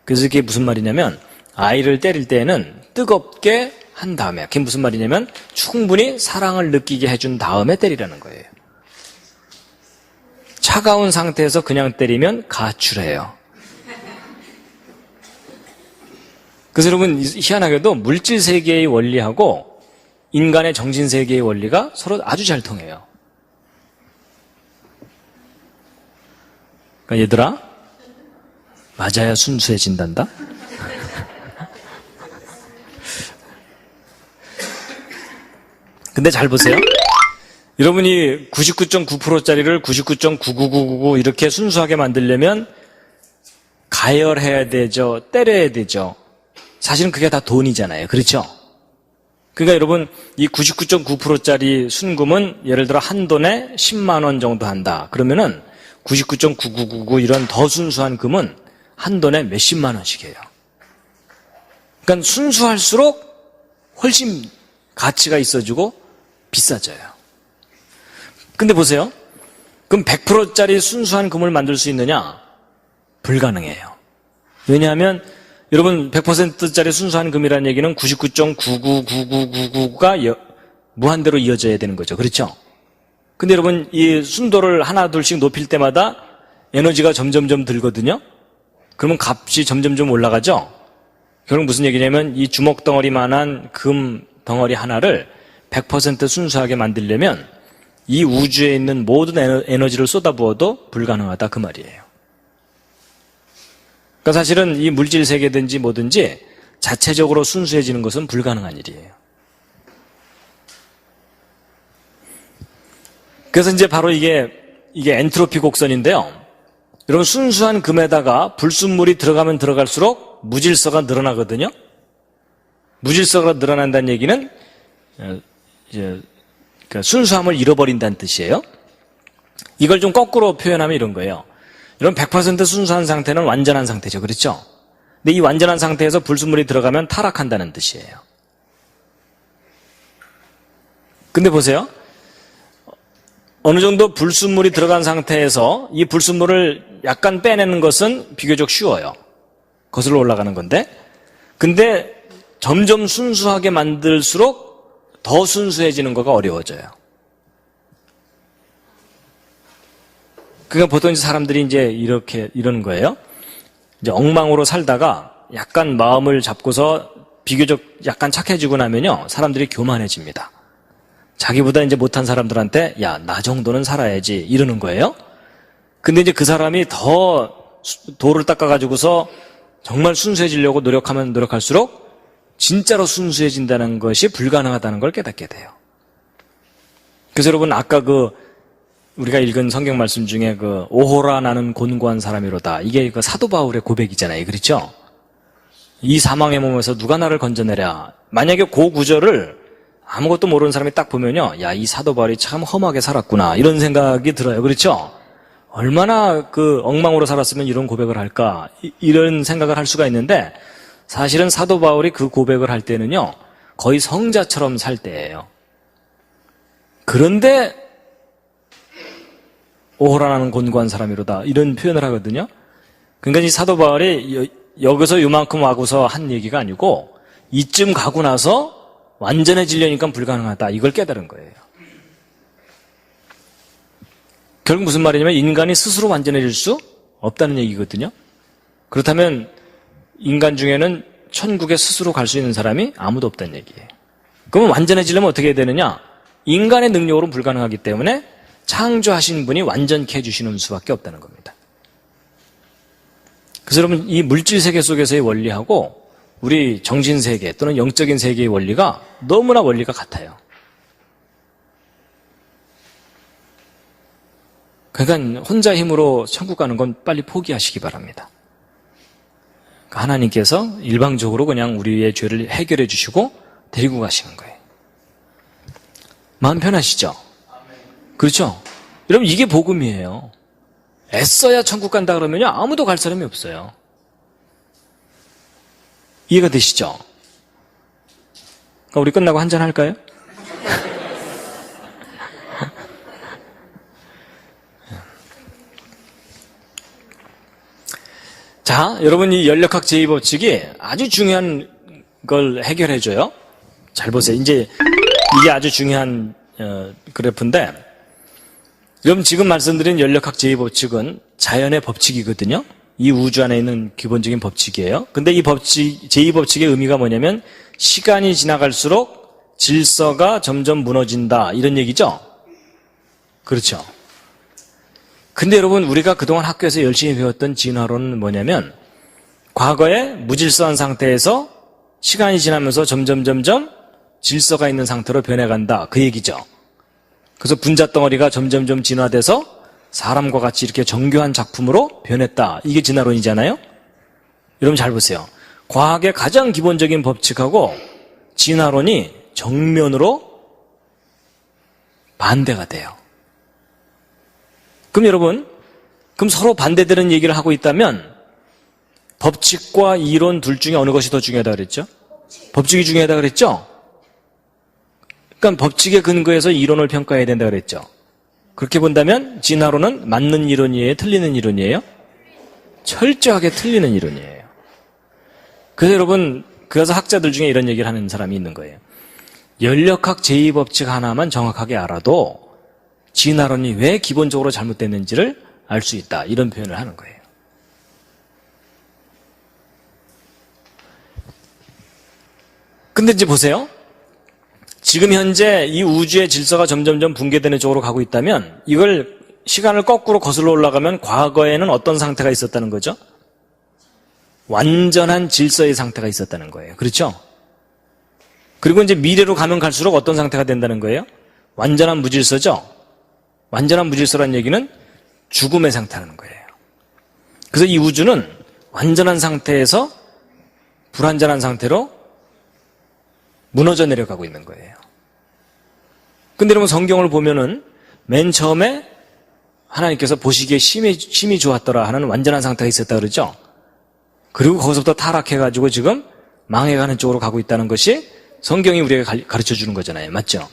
Speaker 1: 그래서 이게 무슨 말이냐면 아이를 때릴 때는 뜨겁게 한 다음에, 그게 무슨 말이냐면 충분히 사랑을 느끼게 해준 다음에 때리라는 거예요. 차가운 상태에서 그냥 때리면 가출해요. 그래서 여러분 희한하게도 물질 세계의 원리하고 인간의 정신 세계의 원리가 서로 아주 잘 통해요. 그러니까 얘들아 맞아야 순수해진단다. 근데 잘 보세요. 여러분이 99.9%짜리를 99.99999 이렇게 순수하게 만들려면 가열해야 되죠. 때려야 되죠. 사실은 그게 다 돈이잖아요. 그렇죠? 그러니까 여러분 이 99.9%짜리 순금은 예를 들어 한 돈에 10만 원 정도 한다. 그러면은 99.9999 이런 더 순수한 금은 한 돈에 몇십만 원씩 해요. 그러니까 순수할수록 훨씬 가치가 있어지고 비싸져요. 근데 보세요. 그럼 100%짜리 순수한 금을 만들 수 있느냐? 불가능해요. 왜냐하면 여러분 100%짜리 순수한 금이라는 얘기는 99.999999가 무한대로 이어져야 되는 거죠. 그렇죠? 근데 여러분 이 순도를 하나 둘씩 높일 때마다 에너지가 점점점 들거든요. 그러면 값이 점점점 올라가죠. 결국 무슨 얘기냐면 이 주먹 덩어리만한 금 덩어리 하나를 100% 순수하게 만들려면 이 우주에 있는 모든 에너지를 쏟아부어도 불가능하다 그 말이에요. 그러니까 사실은 이 물질 세계든지 뭐든지 자체적으로 순수해지는 것은 불가능한 일이에요. 그래서 이제 바로 이게 엔트로피 곡선인데요. 여러분 순수한 금에다가 불순물이 들어가면 들어갈수록 무질서가 늘어나거든요. 무질서가 늘어난다는 얘기는 그러니까 순수함을 잃어버린다는 뜻이에요. 이걸 좀 거꾸로 표현하면 이런 거예요. 여러분 100% 순수한 상태는 완전한 상태죠. 그렇죠? 근데 이 완전한 상태에서 불순물이 들어가면 타락한다는 뜻이에요. 근데 보세요. 어느 정도 불순물이 들어간 상태에서 이 불순물을 약간 빼내는 것은 비교적 쉬워요. 거슬러 올라가는 건데 근데 점점 순수하게 만들수록 더 순수해지는 거가 어려워져요. 그러니까 보통 사람들이 이제 이러는 거예요. 이제 엉망으로 살다가 약간 마음을 잡고서 비교적 약간 착해지고 나면요, 사람들이 교만해집니다. 자기보다 이제 못한 사람들한테 야, 나 정도는 살아야지 이러는 거예요. 근데 이제 그 사람이 더 도를 닦아가지고서 정말 순수해지려고 노력하면 노력할수록 진짜로 순수해진다는 것이 불가능하다는 걸 깨닫게 돼요. 그래서 여러분, 아까 우리가 읽은 성경 말씀 중에 오호라 나는 곤고한 사람이로다, 이게 사도 바울의 고백이잖아요. 그렇죠? 이 사망의 몸에서 누가 나를 건져내랴. 만약에 그 구절을 아무것도 모르는 사람이 딱 보면요, 야, 이 사도 바울이 참 험하게 살았구나, 이런 생각이 들어요. 그렇죠? 얼마나 엉망으로 살았으면 이런 고백을 할까, 이런 생각을 할 수가 있는데, 사실은 사도 바울이 그 고백을 할 때는요, 거의 성자처럼 살 때예요. 그런데 오호라 나는 곤고한 사람이로다, 이런 표현을 하거든요. 그러니까 이 사도 바울이 여기서 요만큼 와고서 한 얘기가 아니고, 이쯤 가고 나서 완전해지려니까 불가능하다, 이걸 깨달은 거예요. 결국 무슨 말이냐면 인간이 스스로 완전해질 수 없다는 얘기거든요. 그렇다면 인간 중에는 천국에 스스로 갈 수 있는 사람이 아무도 없다는 얘기예요. 그러면 완전해지려면 어떻게 해야 되느냐? 인간의 능력으로는 불가능하기 때문에 창조하신 분이 완전케 해주시는 수밖에 없다는 겁니다. 그래서 여러분, 이 물질 세계 속에서의 원리하고 우리 정신 세계 또는 영적인 세계의 원리가 너무나 원리가 같아요. 그러니까 혼자 힘으로 천국 가는 건 빨리 포기하시기 바랍니다. 그러니까 하나님께서 일방적으로 그냥 우리의 죄를 해결해 주시고 데리고 가시는 거예요. 마음 편하시죠? 그렇죠? 여러분, 이게 복음이에요. 애써야 천국 간다 그러면요, 아무도 갈 사람이 없어요. 이해가 되시죠? 그러니까 우리 끝나고 한잔 할까요? 자, 여러분, 이 연력학 제2법칙이 아주 중요한 걸 해결해줘요. 잘 보세요. 이제 이게 아주 중요한 그래프인데, 여러분, 지금 말씀드린 연력학 제2법칙은 자연의 법칙이거든요. 이 우주 안에 있는 기본적인 법칙이에요. 근데 이 법칙, 제2법칙의 의미가 뭐냐면 시간이 지나갈수록 질서가 점점 무너진다, 이런 얘기죠. 그렇죠. 근데 여러분, 우리가 그동안 학교에서 열심히 배웠던 진화론은 뭐냐면 과거에 무질서한 상태에서 시간이 지나면서 점점 질서가 있는 상태로 변해간다, 그 얘기죠. 그래서 분자덩어리가 점점 진화돼서 사람과 같이 이렇게 정교한 작품으로 변했다, 이게 진화론이잖아요. 여러분 잘 보세요. 과학의 가장 기본적인 법칙하고 진화론이 정면으로 반대가 돼요. 그럼 여러분, 서로 반대되는 얘기를 하고 있다면 법칙과 이론 둘 중에 어느 것이 더 중요하다 그랬죠? 법칙이 중요하다 그랬죠? 그러니까 법칙에 근거해서 이론을 평가해야 된다 그랬죠? 그렇게 본다면 진화론은 맞는 이론이에요? 틀리는 이론이에요? 철저하게 틀리는 이론이에요. 그래서 여러분, 그래서 학자들 중에 이런 얘기를 하는 사람이 있는 거예요. 연력학 제2법칙 하나만 정확하게 알아도 진화론이 왜 기본적으로 잘못됐는지를 알 수 있다, 이런 표현을 하는 거예요. 근데 이제 보세요. 지금 현재 이 우주의 질서가 점점 붕괴되는 쪽으로 가고 있다면 이걸 시간을 거꾸로 거슬러 올라가면 과거에는 어떤 상태가 있었다는 거죠? 완전한 질서의 상태가 있었다는 거예요. 그렇죠? 그리고 이제 미래로 가면 갈수록 어떤 상태가 된다는 거예요? 완전한 무질서죠? 완전한 무질서라는 얘기는 죽음의 상태라는 거예요. 그래서 이 우주는 완전한 상태에서 불완전한 상태로 무너져 내려가고 있는 거예요. 근데 여러분, 성경을 보면은 맨 처음에 하나님께서 보시기에 심히 좋았더라 하는 완전한 상태가 있었다 그러죠? 그리고 거기서부터 타락해가지고 지금 망해가는 쪽으로 가고 있다는 것이 성경이 우리에게 가르쳐 주는 거잖아요. 맞죠?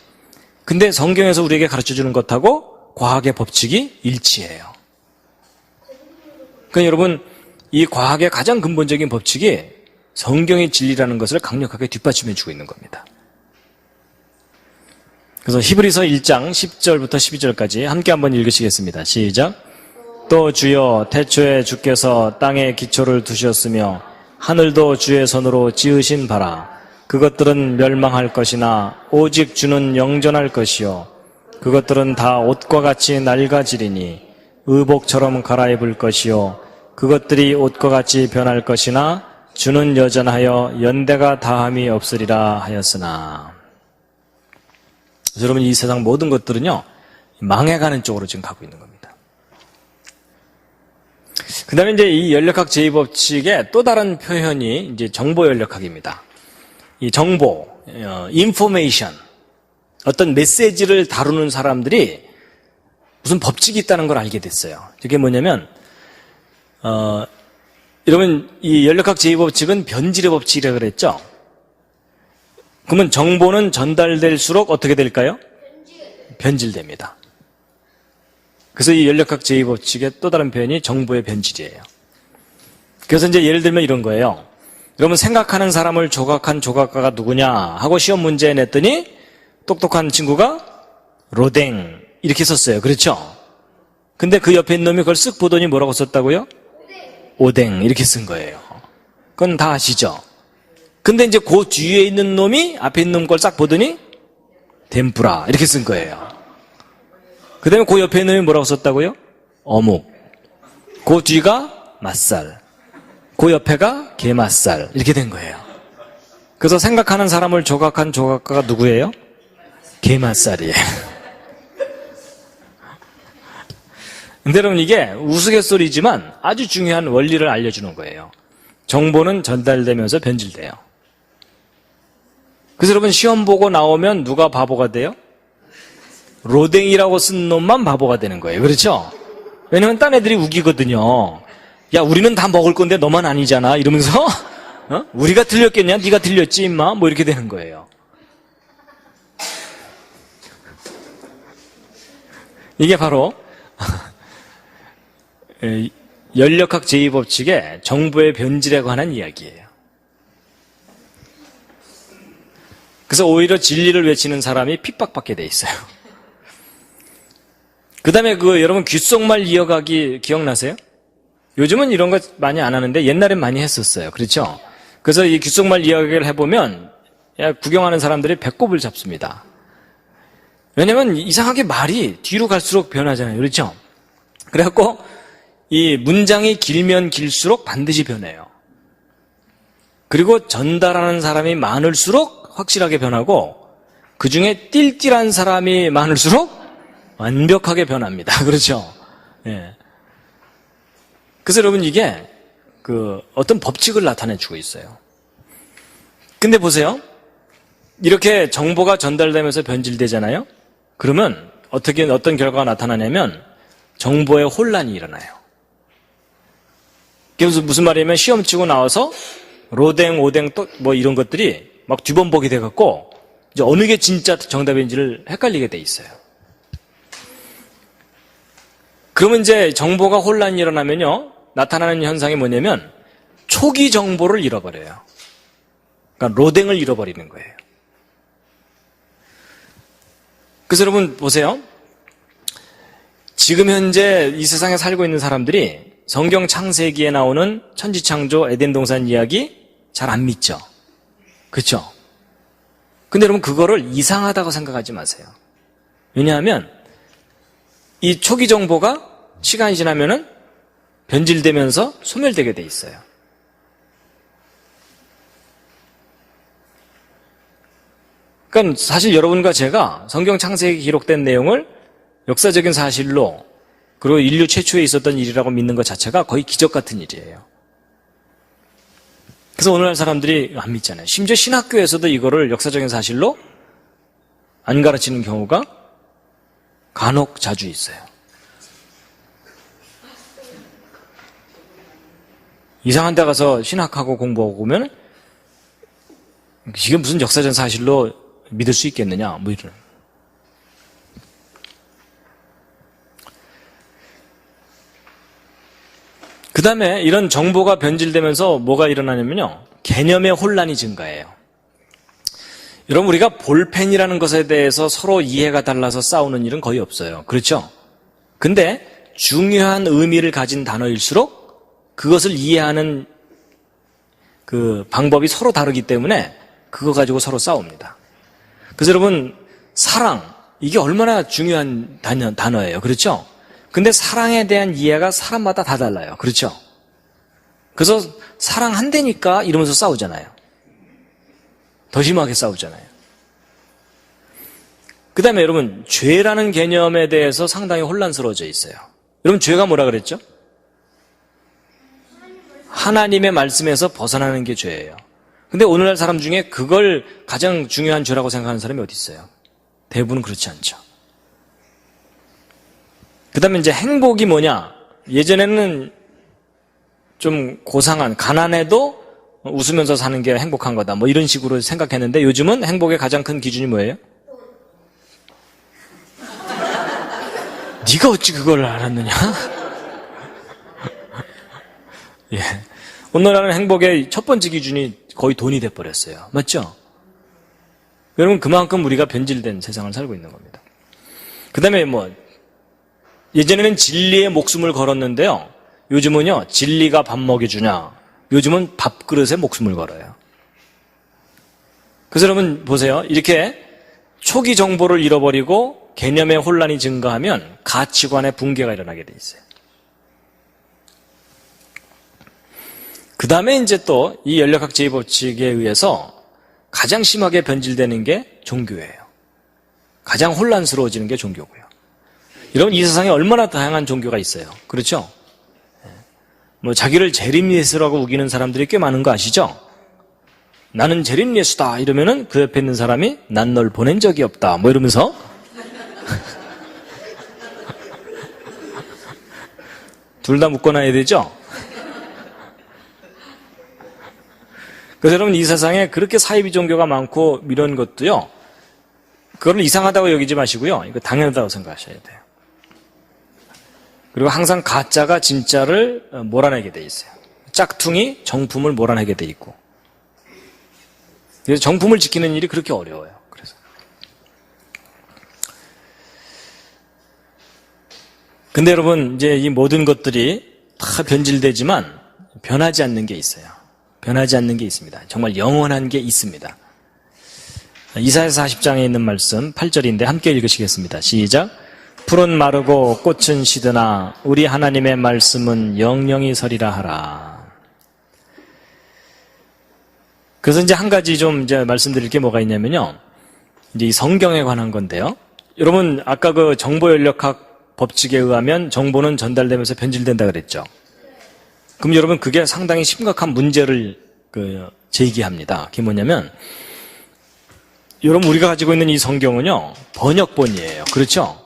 Speaker 1: 근데 성경에서 우리에게 가르쳐 주는 것하고 과학의 법칙이 일치해요. 그러니까 여러분, 이 과학의 가장 근본적인 법칙이 성경의 진리라는 것을 강력하게 뒷받침해주고 있는 겁니다. 그래서 히브리서 1장 10절부터 12절까지 함께 한번 읽으시겠습니다. 시작. 또 주여 태초에 주께서 땅에 기초를 두셨으며 하늘도 주의 손으로 지으신 바라. 그것들은 멸망할 것이나 오직 주는 영존할 것이요 그것들은 다 옷과 같이 낡아지리니 의복처럼 갈아입을 것이요 그것들이 옷과 같이 변할 것이나 주는 여전하여 연대가 다함이 없으리라 하였으나. 여러분, 이 세상 모든 것들은요 망해가는 쪽으로 지금 가고 있는 겁니다. 그 다음에 이제 이 연력학 제2법칙의 또 다른 표현이 이제 정보 연력학입니다. 이 정보, 인포메이션, 어떤 메시지를 다루는 사람들이 무슨 법칙이 있다는 걸 알게 됐어요. 이게 뭐냐면, 여러분, 이 연력학 제2법칙은 변질의 법칙이라고 그랬죠? 그러면 정보는 전달될수록 어떻게 될까요? 변질됩니다. 그래서 이 연력학 제2법칙의 또 다른 표현이 정보의 변질이에요. 그래서 이제 예를 들면 이런 거예요. 여러분, 생각하는 사람을 조각한 조각가가 누구냐 하고 시험 문제 냈더니 똑똑한 친구가 로댕 이렇게 썼어요. 그렇죠? 근데 그 옆에 있는 놈이 그걸 쓱 보더니 뭐라고 썼다고요? 오뎅 이렇게 쓴 거예요. 그건 다 아시죠? 근데 이제 그 뒤에 있는 놈이 앞에 있는 놈 걸 싹 보더니 덴뿌라 이렇게 쓴 거예요. 그 다음에 그 옆에 있는 놈이 뭐라고 썼다고요? 어묵. 그 뒤가 맛살. 그 옆에가 게맛살 이렇게 된 거예요. 그래서 생각하는 사람을 조각한 조각가가 누구예요? 게맛살이에요. 근데 여러분, 이게 우스갯소리지만 아주 중요한 원리를 알려주는 거예요. 정보는 전달되면서 변질돼요. 그래서 여러분, 시험 보고 나오면 누가 바보가 돼요? 로댕이라고 쓴 놈만 바보가 되는 거예요. 그렇죠? 왜냐면 딴 애들이 우기거든요. 야, 우리는 다 먹을 건데 너만 아니잖아 이러면서 우리가 틀렸겠냐? 네가 틀렸지 임마? 뭐 이렇게 되는 거예요. 이게 바로 연력학 제2법칙의 정보의 변질에 관한 이야기예요. 그래서 오히려 진리를 외치는 사람이 핍박받게 돼 있어요. 그 다음에 여러분 귓속말 이어가기 기억나세요? 요즘은 이런 거 많이 안 하는데 옛날엔 많이 했었어요. 그렇죠? 그래서 이 귓속말 이야기를 해보면 구경하는 사람들이 배꼽을 잡습니다. 왜냐면 이상하게 말이 뒤로 갈수록 변하잖아요. 그렇죠? 그래갖고 이 문장이 길면 길수록 반드시 변해요. 그리고 전달하는 사람이 많을수록 확실하게 변하고 그 중에 띨띨한 사람이 많을수록 완벽하게 변합니다. 그렇죠? 예. 그래서 여러분, 이게 어떤 법칙을 나타내주고 있어요. 근데 보세요. 이렇게 정보가 전달되면서 변질되잖아요? 그러면 어떤 결과가 나타나냐면 정보의 혼란이 일어나요. 그래서 무슨 말이냐면 시험 치고 나와서 로댕, 오댕 또 뭐 이런 것들이 막 뒤범벅이 돼갖고 이제 어느 게 진짜 정답인지를 헷갈리게 돼 있어요. 그러면 이제 정보가 혼란이 일어나면요, 나타나는 현상이 뭐냐면 초기 정보를 잃어버려요. 그러니까 로댕을 잃어버리는 거예요. 그래서 여러분 보세요. 지금 현재 이 세상에 살고 있는 사람들이 성경 창세기에 나오는 천지창조 에덴 동산 이야기 잘 안 믿죠? 그렇죠? 근데 여러분 그거를 이상하다고 생각하지 마세요. 왜냐하면 이 초기 정보가 시간이 지나면은 변질되면서 소멸되게 돼 있어요. 그러니까 사실 여러분과 제가 성경 창세기에 기록된 내용을 역사적인 사실로 그리고 인류 최초에 있었던 일이라고 믿는 것 자체가 거의 기적 같은 일이에요. 그래서 오늘날 사람들이 안 믿잖아요. 심지어 신학교에서도 이거를 역사적인 사실로 안 가르치는 경우가 간혹 자주 있어요. 이상한 데 가서 신학하고 공부하고 오면 이게 무슨 역사적인 사실로 믿을 수 있겠느냐 뭐 이런. 그 다음에 이런 정보가 변질되면서 뭐가 일어나냐면요, 개념의 혼란이 증가해요. 여러분, 우리가 볼펜이라는 것에 대해서 서로 이해가 달라서 싸우는 일은 거의 없어요. 그렇죠? 근데 중요한 의미를 가진 단어일수록 그것을 이해하는 그 방법이 서로 다르기 때문에 그거 가지고 서로 싸웁니다. 그래서 여러분, 사랑, 이게 얼마나 중요한 단어예요. 그렇죠? 근데 사랑에 대한 이해가 사람마다 다 달라요. 그렇죠? 그래서 사랑한다니까 이러면서 싸우잖아요. 더 심하게 싸우잖아요. 그 다음에 여러분, 죄라는 개념에 대해서 상당히 혼란스러워져 있어요. 여러분, 죄가 뭐라 그랬죠? 하나님의 말씀에서 벗어나는 게 죄예요. 근데 오늘날 사람 중에 그걸 가장 중요한 죄라고 생각하는 사람이 어디 있어요? 대부분은 그렇지 않죠. 그 다음에 이제 행복이 뭐냐? 예전에는 좀 고상한, 가난해도 웃으면서 사는 게 행복한 거다. 뭐 이런 식으로 생각했는데 요즘은 행복의 가장 큰 기준이 뭐예요? 네가 어찌 그걸 알았느냐? 예. 오늘날은 행복의 첫 번째 기준이 거의 돈이 돼버렸어요. 맞죠? 여러분, 그만큼 우리가 변질된 세상을 살고 있는 겁니다. 그 다음에 예전에는 진리에 목숨을 걸었는데요. 요즘은요, 진리가 밥 먹여주냐. 요즘은 밥그릇에 목숨을 걸어요. 그래서 여러분 보세요. 이렇게 초기 정보를 잃어버리고 개념의 혼란이 증가하면 가치관의 붕괴가 일어나게 돼 있어요. 그 다음에 이제 또 이 연력학 제2법칙에 의해서 가장 심하게 변질되는 게 종교예요. 가장 혼란스러워지는 게 종교고요. 여러분, 이 세상에 얼마나 다양한 종교가 있어요. 그렇죠? 자기를 재림예수라고 우기는 사람들이 꽤 많은 거 아시죠? 나는 재림예수다 이러면은 그 옆에 있는 사람이 난 널 보낸 적이 없다 이러면서 둘 다 묶어놔야 되죠? 그래서 여러분, 이 세상에 그렇게 사이비 종교가 많고 이런 것도요, 그거를 이상하다고 여기지 마시고요, 이거 당연하다고 생각하셔야 돼요. 그리고 항상 가짜가 진짜를 몰아내게 돼 있어요. 짝퉁이 정품을 몰아내게 돼 있고. 그래서 정품을 지키는 일이 그렇게 어려워요. 그래서. 근데 여러분, 이제 이 모든 것들이 다 변질되지만 변하지 않는 게 있어요. 변하지 않는 게 있습니다. 정말 영원한 게 있습니다. 이사야서 40장에 있는 말씀 8절인데 함께 읽으시겠습니다. 시작. 풀은 마르고 꽃은 시드나 우리 하나님의 말씀은 영영이 서리라 하라. 그래서 이제 한 가지 좀 이제 말씀드릴 게 뭐가 있냐면요. 이제 이 성경에 관한 건데요. 여러분, 아까 그 정보연력학 법칙에 의하면 정보는 전달되면서 변질된다 그랬죠. 그럼 여러분, 그게 상당히 심각한 문제를 제기합니다. 그게 뭐냐면, 여러분, 우리가 가지고 있는 이 성경은요, 번역본이에요. 그렇죠?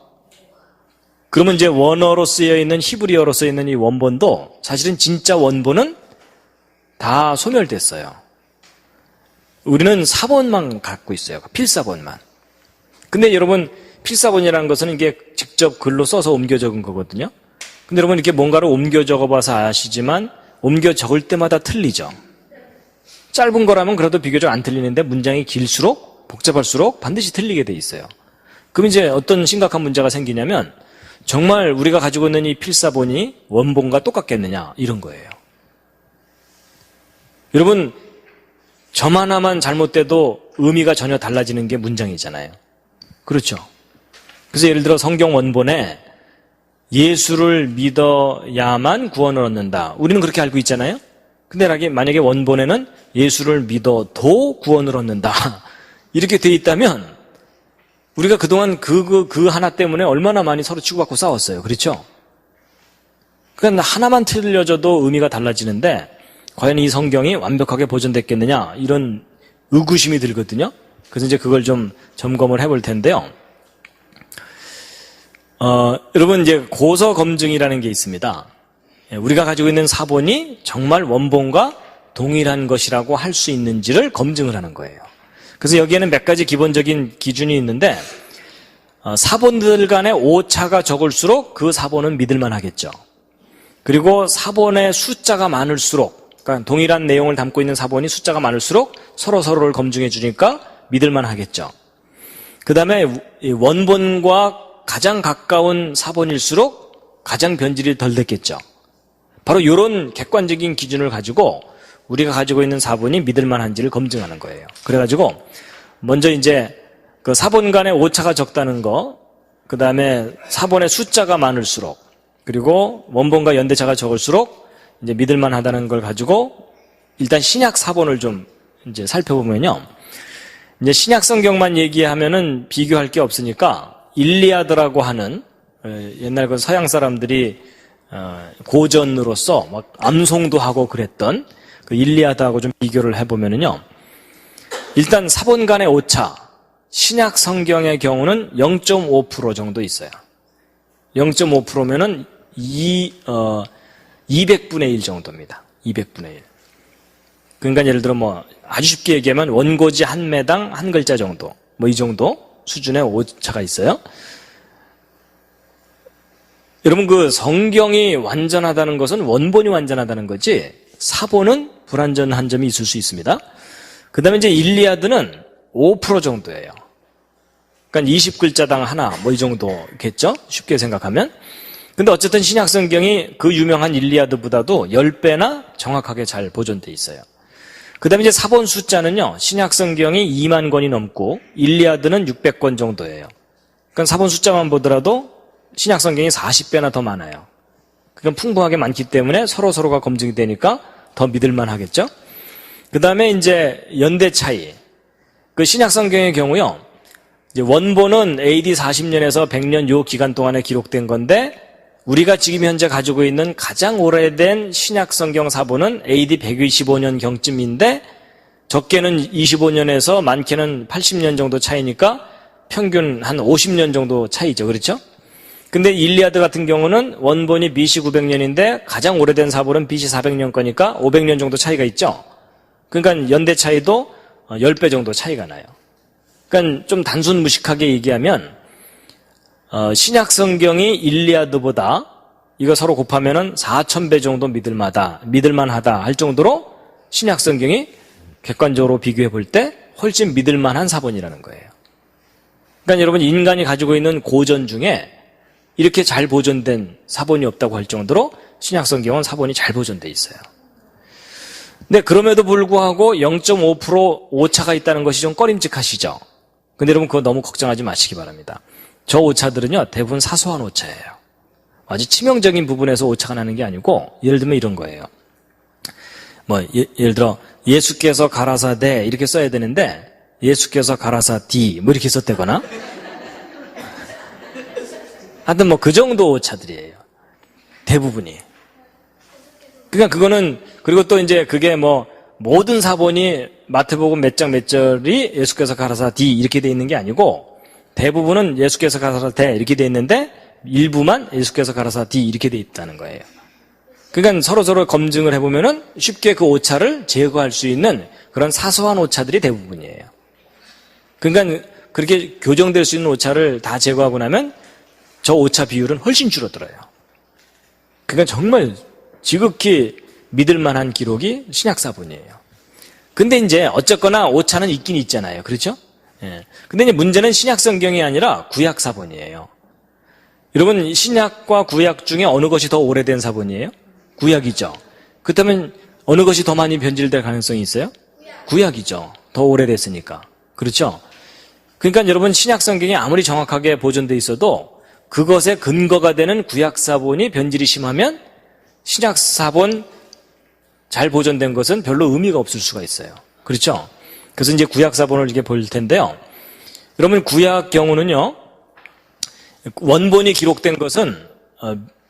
Speaker 1: 그러면 이제 원어로 쓰여 있는, 히브리어로 쓰여 있는 이 원본도 사실은 진짜 원본은 다 소멸됐어요. 우리는 사본만 갖고 있어요. 필사본만. 근데 여러분, 필사본이라는 것은 이게 직접 글로 써서 옮겨 적은 거거든요. 근데 여러분, 이렇게 뭔가를 옮겨 적어봐서 아시지만 옮겨 적을 때마다 틀리죠. 짧은 거라면 그래도 비교적 안 틀리는데 문장이 길수록 복잡할수록 반드시 틀리게 돼 있어요. 그럼 이제 어떤 심각한 문제가 생기냐면 정말 우리가 가지고 있는 이 필사본이 원본과 똑같겠느냐 이런 거예요. 여러분, 점 하나만 잘못돼도 의미가 전혀 달라지는 게 문장이잖아요. 그렇죠? 그래서 예를 들어 성경 원본에 예수를 믿어야만 구원을 얻는다. 우리는 그렇게 알고 있잖아요. 근데 만약에 원본에는 예수를 믿어도 구원을 얻는다. 이렇게 돼 있다면 우리가 그동안 그 하나 때문에 얼마나 많이 서로 치고받고 싸웠어요. 그렇죠? 그러니까 하나만 틀려져도 의미가 달라지는데 과연 이 성경이 완벽하게 보존됐겠느냐 이런 의구심이 들거든요. 그래서 이제 그걸 좀 점검을 해볼 텐데요. 여러분, 이제 고서 검증이라는 게 있습니다. 우리가 가지고 있는 사본이 정말 원본과 동일한 것이라고 할 수 있는지를 검증을 하는 거예요. 그래서 여기에는 몇 가지 기본적인 기준이 있는데, 사본들 간에 오차가 적을수록 그 사본은 믿을만 하겠죠. 그리고 사본의 숫자가 많을수록 그러니까 동일한 내용을 담고 있는 사본이 숫자가 많을수록 서로를 검증해 주니까 믿을만 하겠죠. 그 다음에 원본과 가장 가까운 사본일수록 가장 변질이 덜 됐겠죠. 바로 이런 객관적인 기준을 가지고 우리가 가지고 있는 사본이 믿을만한지를 검증하는 거예요. 그래가지고 먼저 이제 그 사본 간의 오차가 적다는 거, 그 다음에 사본의 숫자가 많을수록, 그리고 원본과 연대차가 적을수록 이제 믿을만하다는 걸 가지고 일단 신약 사본을 좀 이제 살펴보면요. 이제 신약 성경만 얘기하면은 비교할 게 없으니까 일리아드라고 하는 옛날 그 서양 사람들이 고전으로서 막 암송도 하고 그랬던 그 일리아드하고 좀 비교를 해보면은요. 일단 사본 간의 오차, 신약 성경의 경우는 0.5% 정도 있어요. 0.5%면은 200분의 1 정도입니다. 200분의 1. 그러니까 예를 들어 뭐 아주 쉽게 얘기하면 원고지 한 매당 한 글자 정도, 뭐 이 정도 수준의 오차가 있어요. 여러분 그 성경이 완전하다는 것은 원본이 완전하다는 거지 사본은 불완전한 점이 있을 수 있습니다. 그 다음에 이제 일리아드는 5% 정도예요. 그러니까 20글자당 하나 뭐 이 정도겠죠? 쉽게 생각하면. 근데 어쨌든 신약 성경이 그 유명한 일리아드보다도 10배나 정확하게 잘 보존돼 있어요. 그 다음에 이제 사본 숫자는요, 신약 성경이 2만 권이 넘고 일리아드는 600권 정도예요. 그러니까 사본 숫자만 보더라도 신약 성경이 40배나 더 많아요. 그러니까 풍부하게 많기 때문에 서로가 검증이 되니까 더 믿을만 하겠죠? 그 다음에 이제 연대 차이. 그 신약 성경의 경우요, 이제 원본은 AD 40년에서 100년 요 기간 동안에 기록된 건데, 우리가 지금 현재 가지고 있는 가장 오래된 신약 성경 사본은 AD 125년 경쯤인데, 적게는 25년에서 많게는 80년 정도 차이니까 평균 한 50년 정도 차이죠. 그렇죠? 근데 일리아드 같은 경우는 원본이 BC 900년인데 가장 오래된 사본은 BC 400년 거니까 500년 정도 차이가 있죠. 그러니까 연대 차이도 10배 정도 차이가 나요. 그러니까 좀 단순 무식하게 얘기하면 신약 성경이 일리아드보다 이거 서로 곱하면은 4,000배 정도 믿을만하다 할 정도로 신약 성경이 객관적으로 비교해 볼 때 훨씬 믿을만한 사본이라는 거예요. 그러니까 여러분 인간이 가지고 있는 고전 중에 이렇게 잘 보존된 사본이 없다고 할 정도로 신약 성경은 사본이 잘 보존돼 있어요. 근데 그럼에도 불구하고 0.5% 오차가 있다는 것이 좀 꺼림직하시죠? 근데 여러분 그거 너무 걱정하지 마시기 바랍니다. 저 오차들은요 대부분 사소한 오차예요. 아주 치명적인 부분에서 오차가 나는 게 아니고 예를 들면 이런 거예요. 뭐 예를 들어 예수께서 가라사대 이렇게 써야 되는데 예수께서 가라사디 뭐 이렇게 썼다거나 하여튼 뭐 그 정도 오차들이에요. 대부분이. 그러니까 그거는 그리고 또 이제 그게 뭐 모든 사본이 마태복음 몇 장 몇 절이 예수께서 가라사디 이렇게 돼 있는 게 아니고 대부분은 예수께서 가라사대 이렇게 돼 있는데 일부만 예수께서 가라사디 이렇게 돼 있다는 거예요. 그러니까 서로 검증을 해보면은 쉽게 그 오차를 제거할 수 있는 그런 사소한 오차들이 대부분이에요. 그러니까 그렇게 교정될 수 있는 오차를 다 제거하고 나면 저 오차 비율은 훨씬 줄어들어요. 그러니까 정말 지극히 믿을 만한 기록이 신약사본이에요. 근데 이제 어쨌거나 오차는 있긴 있잖아요. 그렇죠? 예. 근데 이제 문제는 신약성경이 아니라 구약사본이에요. 여러분 신약과 구약 중에 어느 것이 더 오래된 사본이에요? 구약이죠. 그렇다면 어느 것이 더 많이 변질될 가능성이 있어요? 구약이죠. 더 오래됐으니까. 그렇죠? 그러니까 여러분 신약성경이 아무리 정확하게 보존돼 있어도 그것의 근거가 되는 구약사본이 변질이 심하면 신약사본 잘 보존된 것은 별로 의미가 없을 수가 있어요. 그렇죠? 그래서 이제 구약사본을 이렇게 볼 텐데요. 여러분 구약 경우는요. 원본이 기록된 것은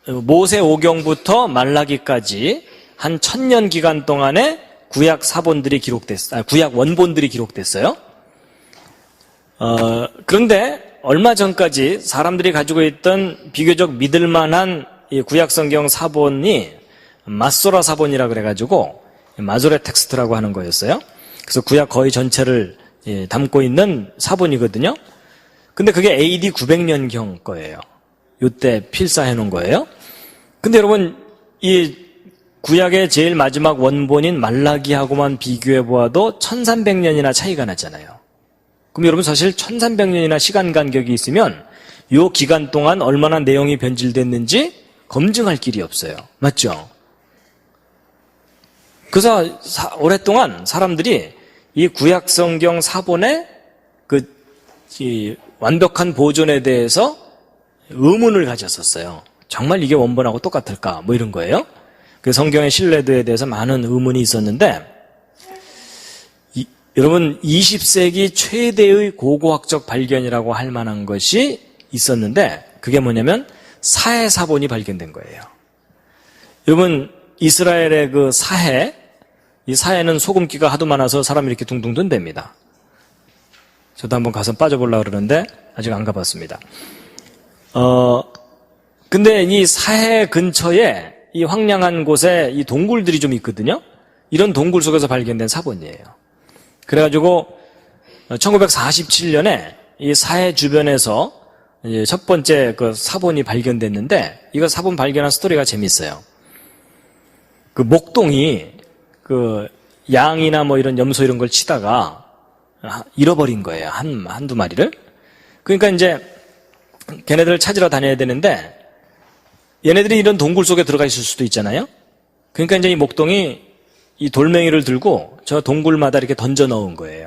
Speaker 1: 모세오경부터 말라기까지 한 1000년 기간 동안에 구약 원본들이 기록됐어요. 그런데 얼마 전까지 사람들이 가지고 있던 비교적 믿을 만한 이 구약 성경 사본이 마소라 사본이라 그래가지고 마조레 텍스트라고 하는 거였어요. 그래서 구약 거의 전체를 담고 있는 사본이거든요. 근데 그게 AD 900년경 거예요. 요때 필사해 놓은 거예요. 근데 여러분 이 구약의 제일 마지막 원본인 말라기하고만 비교해 보아도 1300년이나 차이가 나잖아요. 그럼 여러분 사실 1300년이나 시간 간격이 있으면 이 기간 동안 얼마나 내용이 변질됐는지 검증할 길이 없어요. 맞죠? 그래서 오랫동안 사람들이 이 구약 성경 사본의 이 완벽한 보존에 대해서 의문을 가졌었어요. 정말 이게 원본하고 똑같을까? 뭐 이런 거예요. 그 성경의 신뢰도에 대해서 많은 의문이 있었는데, 여러분 20세기 최대의 고고학적 발견이라고 할 만한 것이 있었는데, 그게 뭐냐면 사해 사본이 발견된 거예요. 여러분 이스라엘의 그 사해, 이 사해는 소금기가 하도 많아서 사람이 이렇게 둥둥 든답니다. 저도 한번 가서 빠져보려고 그러는데 아직 안 가봤습니다. 근데 이 사해 근처에 이 황량한 곳에 이 동굴들이 좀 있거든요. 이런 동굴 속에서 발견된 사본이에요. 그래가지고 1947년에 이 사해 주변에서 이제 첫 번째 그 사본이 발견됐는데, 이거 사본 발견한 스토리가 재밌어요. 그 목동이 그 양이나 뭐 이런 염소 이런 걸 치다가 잃어버린 거예요. 한두 마리를. 그러니까 이제 걔네들을 찾으러 다녀야 되는데, 얘네들이 이런 동굴 속에 들어가 있을 수도 있잖아요. 그러니까 이제 이 목동이 이 돌멩이를 들고 저 동굴마다 이렇게 던져 넣은 거예요.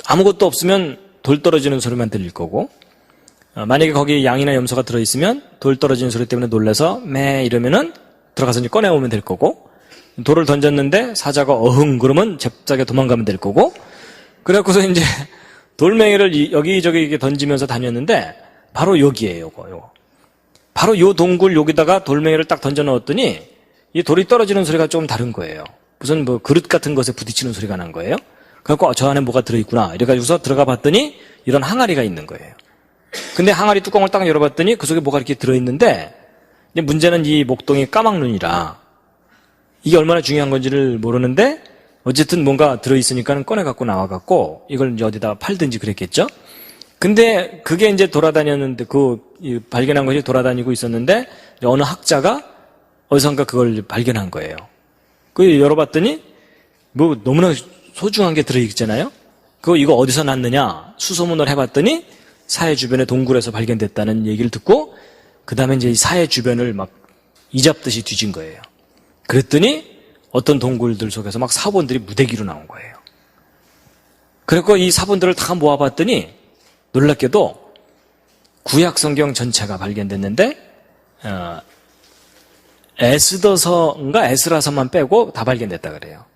Speaker 1: 아무것도 없으면 돌 떨어지는 소리만 들릴 거고, 만약에 거기 양이나 염소가 들어있으면 돌 떨어지는 소리 때문에 놀라서 매 이러면은 들어가서 이제 꺼내오면 될 거고, 돌을 던졌는데 사자가 어흥 그러면 잽싸게 도망가면 될 거고, 그래갖고서 이제 돌멩이를 여기저기 이렇게 던지면서 다녔는데, 바로 여기에요, 요거. 바로 요 동굴 여기다가 돌멩이를 딱 던져 넣었더니 이 돌이 떨어지는 소리가 조금 다른 거예요. 무슨 뭐 그릇 같은 것에 부딪히는 소리가 난 거예요. 그래갖고 저 안에 뭐가 들어있구나 이래가지고서 들어가 봤더니 이런 항아리가 있는 거예요. 근데 항아리 뚜껑을 딱 열어봤더니 그 속에 뭐가 이렇게 들어있는데, 근데 문제는 이 목동이 까막눈이라 이게 얼마나 중요한 건지를 모르는데, 어쨌든 뭔가 들어있으니까 꺼내갖고 나와갖고 이걸 이제 어디다 팔든지 그랬겠죠. 근데 그게 이제 돌아다녔는데, 발견한 것이 돌아다니고 있었는데, 어느 학자가 어디선가 그걸 발견한 거예요. 그 열어봤더니 뭐 너무나 소중한 게 들어있잖아요. 이거 어디서 났느냐 수소문을 해봤더니 사해 주변의 동굴에서 발견됐다는 얘기를 듣고, 그 다음에 이제 이 사해 주변을 막 이잡듯이 뒤진 거예요. 그랬더니 어떤 동굴들 속에서 막 사본들이 무대기로 나온 거예요. 그래서 이 사본들을 다 모아봤더니 놀랍게도 구약 성경 전체가 발견됐는데, 에스더서인가 에스라서만 빼고 다 발견됐다 그래요.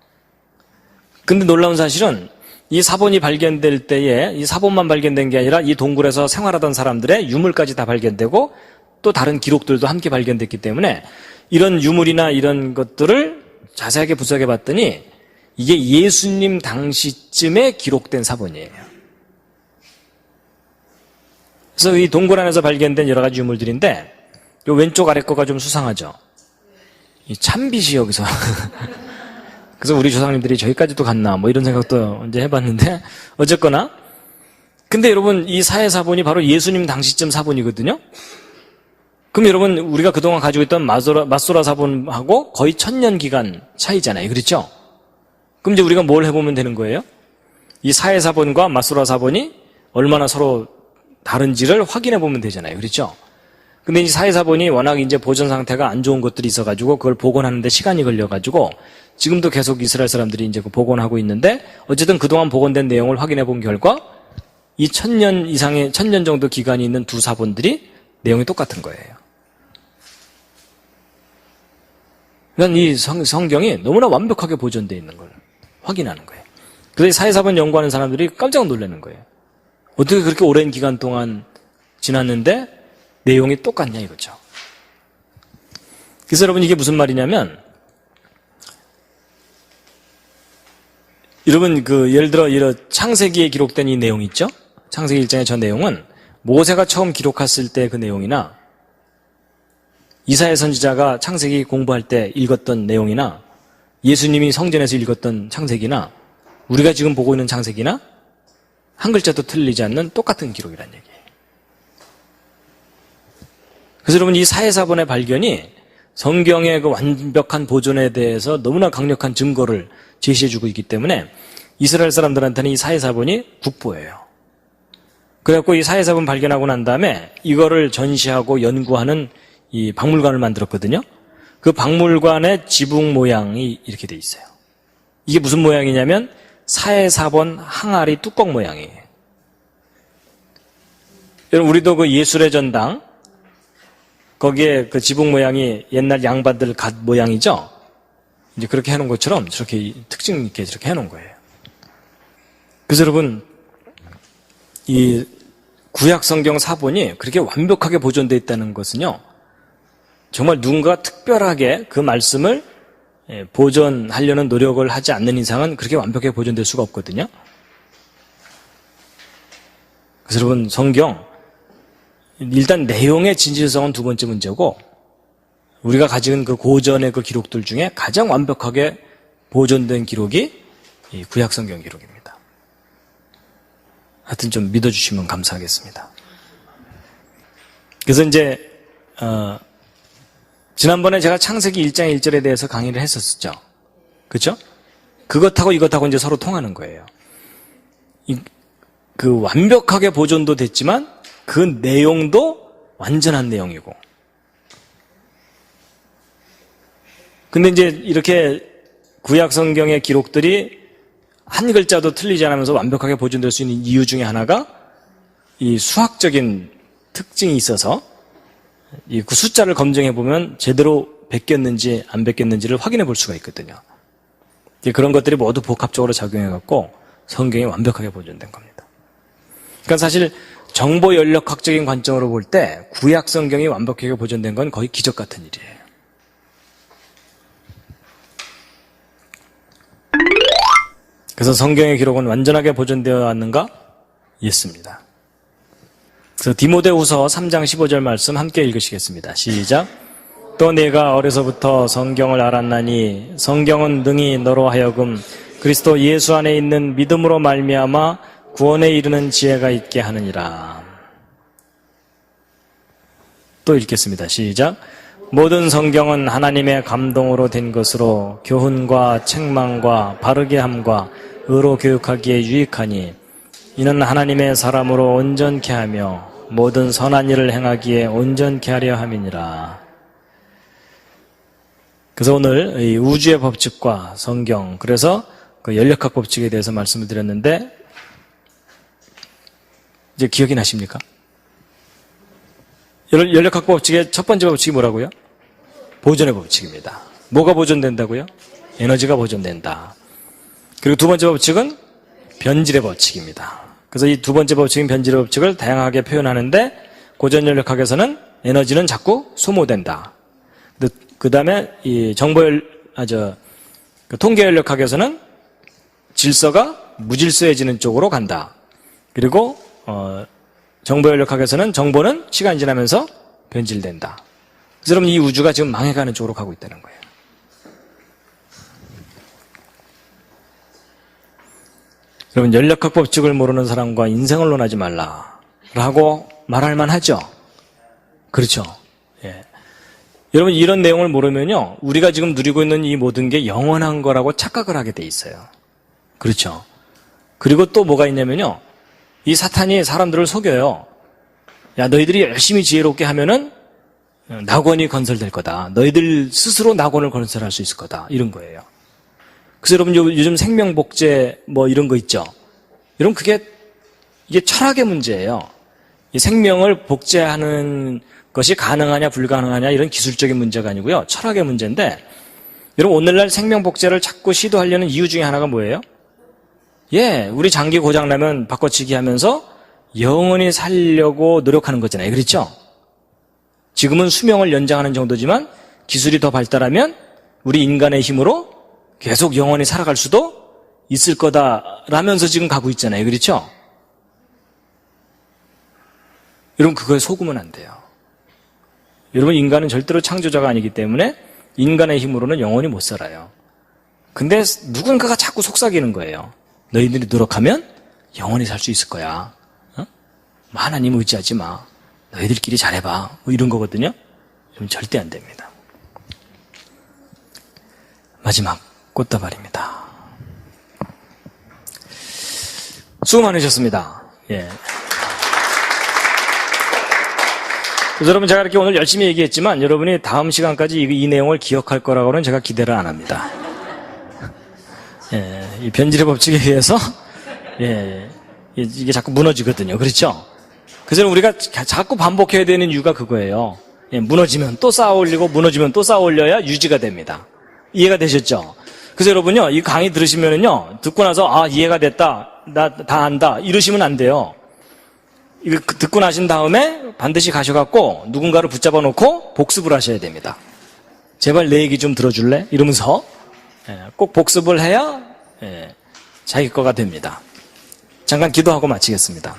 Speaker 1: 근데 놀라운 사실은 이 사본이 발견될 때에 이 사본만 발견된 게 아니라 이 동굴에서 생활하던 사람들의 유물까지 다 발견되고 또 다른 기록들도 함께 발견됐기 때문에, 이런 유물이나 이런 것들을 자세하게 분석해 봤더니 이게 예수님 당시쯤에 기록된 사본이에요. 그래서 이 동굴 안에서 발견된 여러 가지 유물들인데, 요 왼쪽 아래 거가 좀 수상하죠. 이 참빛이 여기서. 그래서 우리 조상님들이 저기까지도 갔나 뭐 이런 생각도 이제 해봤는데, 어쨌거나 근데 여러분 이 사해 사본이 바로 예수님 당시쯤 사본이거든요. 그럼 여러분 우리가 그동안 가지고 있던 마소라 사본하고 거의 1000년 기간 차이잖아요. 그렇죠? 그럼 이제 우리가 뭘 해보면 되는 거예요? 이 사해 사본과 마소라 사본이 얼마나 서로 다른지를 확인해 보면 되잖아요. 그렇죠? 근데 이 사해 사본이 워낙 이제 보존 상태가 안 좋은 것들이 있어가지고 그걸 복원하는데 시간이 걸려가지고 지금도 계속 이스라엘 사람들이 이제 복원하고 있는데, 어쨌든 그동안 복원된 내용을 확인해 본 결과 이 1000년 이상의 1000년 정도 기간이 있는 두 사본들이 내용이 똑같은 거예요. 그러니까 이 성경이 너무나 완벽하게 보존되어 있는 걸 확인하는 거예요. 그래서 사해 사본 연구하는 사람들이 깜짝 놀라는 거예요. 어떻게 그렇게 오랜 기간 동안 지났는데 내용이 똑같냐 이거죠. 그래서 여러분 이게 무슨 말이냐면, 여러분 예를 들어 이런 창세기에 기록된 이 내용 있죠? 창세기 1장의 저 내용은 모세가 처음 기록했을 때 그 내용이나 이사야 선지자가 창세기 공부할 때 읽었던 내용이나 예수님이 성전에서 읽었던 창세기나 우리가 지금 보고 있는 창세기나 한 글자도 틀리지 않는 똑같은 기록이라는 얘기예요. 그래서 여러분 이 사해 사본의 발견이 성경의 그 완벽한 보존에 대해서 너무나 강력한 증거를 제시해주고 있기 때문에 이스라엘 사람들한테는 이 사해사본이 국보예요. 그래갖고 이 사해사본 발견하고 난 다음에 이거를 전시하고 연구하는 이 박물관을 만들었거든요. 그 박물관의 지붕 모양이 이렇게 돼 있어요. 이게 무슨 모양이냐면 사해사본 항아리 뚜껑 모양이에요. 여러분, 우리도 그 예술의 전당, 거기에 그 지붕 모양이 옛날 양반들 갓 모양이죠? 이제 그렇게 해놓은 것처럼 저렇게 특징 있게 저렇게 해놓은 거예요. 그래서 여러분, 이 구약 성경 사본이 그렇게 완벽하게 보존되어 있다는 것은요, 정말 누군가 특별하게 그 말씀을 보존하려는 노력을 하지 않는 이상은 그렇게 완벽하게 보존될 수가 없거든요. 그래서 여러분, 성경, 일단 내용의 진실성은 두 번째 문제고, 우리가 가진 그 고전의 그 기록들 중에 가장 완벽하게 보존된 기록이 이 구약 성경 기록입니다. 하여튼 좀 믿어주시면 감사하겠습니다. 그래서 이제 지난번에 제가 창세기 1장 1절에 대해서 강의를 했었죠. 그렇죠? 그것하고 이것하고 이제 서로 통하는 거예요. 그 완벽하게 보존도 됐지만 그 내용도 완전한 내용이고. 근데 이제 이렇게 구약 성경의 기록들이 한 글자도 틀리지 않으면서 완벽하게 보존될 수 있는 이유 중에 하나가 이 수학적인 특징이 있어서 그 숫자를 검증해 보면 제대로 베꼈는지 안 베꼈는지를 확인해 볼 수가 있거든요. 그런 것들이 모두 복합적으로 작용해 갖고 성경이 완벽하게 보존된 겁니다. 그러니까 사실 정보 연력학적인 관점으로 볼 때 구약 성경이 완벽하게 보존된 건 거의 기적 같은 일이에요. 그래서 성경의 기록은 완전하게 보존되어 왔는가? 있습니다. 그래서 디모데후서 3장 15절 말씀 함께 읽으시겠습니다. 시작. 또 내가 어려서부터 성경을 알았나니 성경은 능히 너로 하여금 그리스도 예수 안에 있는 믿음으로 말미암아 구원에 이르는 지혜가 있게 하느니라. 또 읽겠습니다. 시작. 모든 성경은 하나님의 감동으로 된 것으로 교훈과 책망과 바르게 함과 의로 교육하기에 유익하니 이는 하나님의 사람으로 온전케 하며 모든 선한 일을 행하기에 온전케 하려 함이니라. 그래서 오늘 이 우주의 법칙과 성경, 그래서 그 연력학 법칙에 대해서 말씀을 드렸는데 이제 기억이 나십니까? 연력학 법칙의 첫 번째 법칙이 뭐라고요? 보존의 법칙입니다. 뭐가 보존된다고요? 에너지가 보존된다. 그리고 두 번째 법칙은 변질의 법칙입니다. 그래서 이 두 번째 법칙인 변질의 법칙을 다양하게 표현하는데 고전 연력학에서는 에너지는 자꾸 소모된다. 그 다음에 이 통계 연력학에서는 질서가 무질서해지는 쪽으로 간다. 그리고 정보 연력학에서는 정보는 시간이 지나면서 변질된다. 그래서 여러분 이 우주가 지금 망해가는 쪽으로 가고 있다는 거예요. 여러분 연력학 법칙을 모르는 사람과 인생을 논하지 말라라고 말할 만하죠. 그렇죠. 예. 여러분 이런 내용을 모르면요, 우리가 지금 누리고 있는 이 모든 게 영원한 거라고 착각을 하게 돼 있어요. 그렇죠. 그리고 또 뭐가 있냐면요, 이 사탄이 사람들을 속여요. 야, 너희들이 열심히 지혜롭게 하면은 낙원이 건설될 거다. 너희들 스스로 낙원을 건설할 수 있을 거다. 이런 거예요. 그래서 여러분 요즘 생명복제 뭐 이런 거 있죠. 여러분 이게 철학의 문제예요. 이 생명을 복제하는 것이 가능하냐 불가능하냐 이런 기술적인 문제가 아니고요, 철학의 문제인데, 여러분 오늘날 생명복제를 자꾸 시도하려는 이유 중에 하나가 뭐예요? 우리 장기 고장나면 바꿔치기 하면서 영원히 살려고 노력하는 거잖아요. 그렇죠? 지금은 수명을 연장하는 정도지만 기술이 더 발달하면 우리 인간의 힘으로 계속 영원히 살아갈 수도 있을 거다라면서 지금 가고 있잖아요. 그렇죠? 여러분 그거에 속으면 안 돼요. 여러분 인간은 절대로 창조자가 아니기 때문에 인간의 힘으로는 영원히 못 살아요. 근데 누군가가 자꾸 속삭이는 거예요. 너희들이 노력하면 영원히 살 수 있을 거야. 하나님 의지하지 마. 너희들끼리 잘해봐. 뭐 이런 거거든요. 여러분 절대 안 됩니다. 마지막 꽃다발입니다. 수고 많으셨습니다. 예. 그래서 여러분, 제가 이렇게 오늘 열심히 얘기했지만 여러분이 다음 시간까지 이 내용을 기억할 거라고는 제가 기대를 안 합니다. 예, 이 변질의 법칙에 의해서 예, 이게 자꾸 무너지거든요. 그렇죠? 그래서 우리가 자꾸 반복해야 되는 이유가 그거예요. 예, 무너지면 또 쌓아 올리고 무너지면 또 쌓아 올려야 유지가 됩니다. 이해가 되셨죠? 그래서 여러분요, 이 강의 들으시면은요, 듣고 나서 이해가 됐다, 나 다 안다 이러시면 안 돼요. 이거 듣고 나신 다음에 반드시 가셔갖고 누군가를 붙잡아 놓고 복습을 하셔야 됩니다. 제발 내 얘기 좀 들어줄래? 이러면서 꼭 복습을 해야 자기 거가 됩니다. 잠깐 기도하고 마치겠습니다.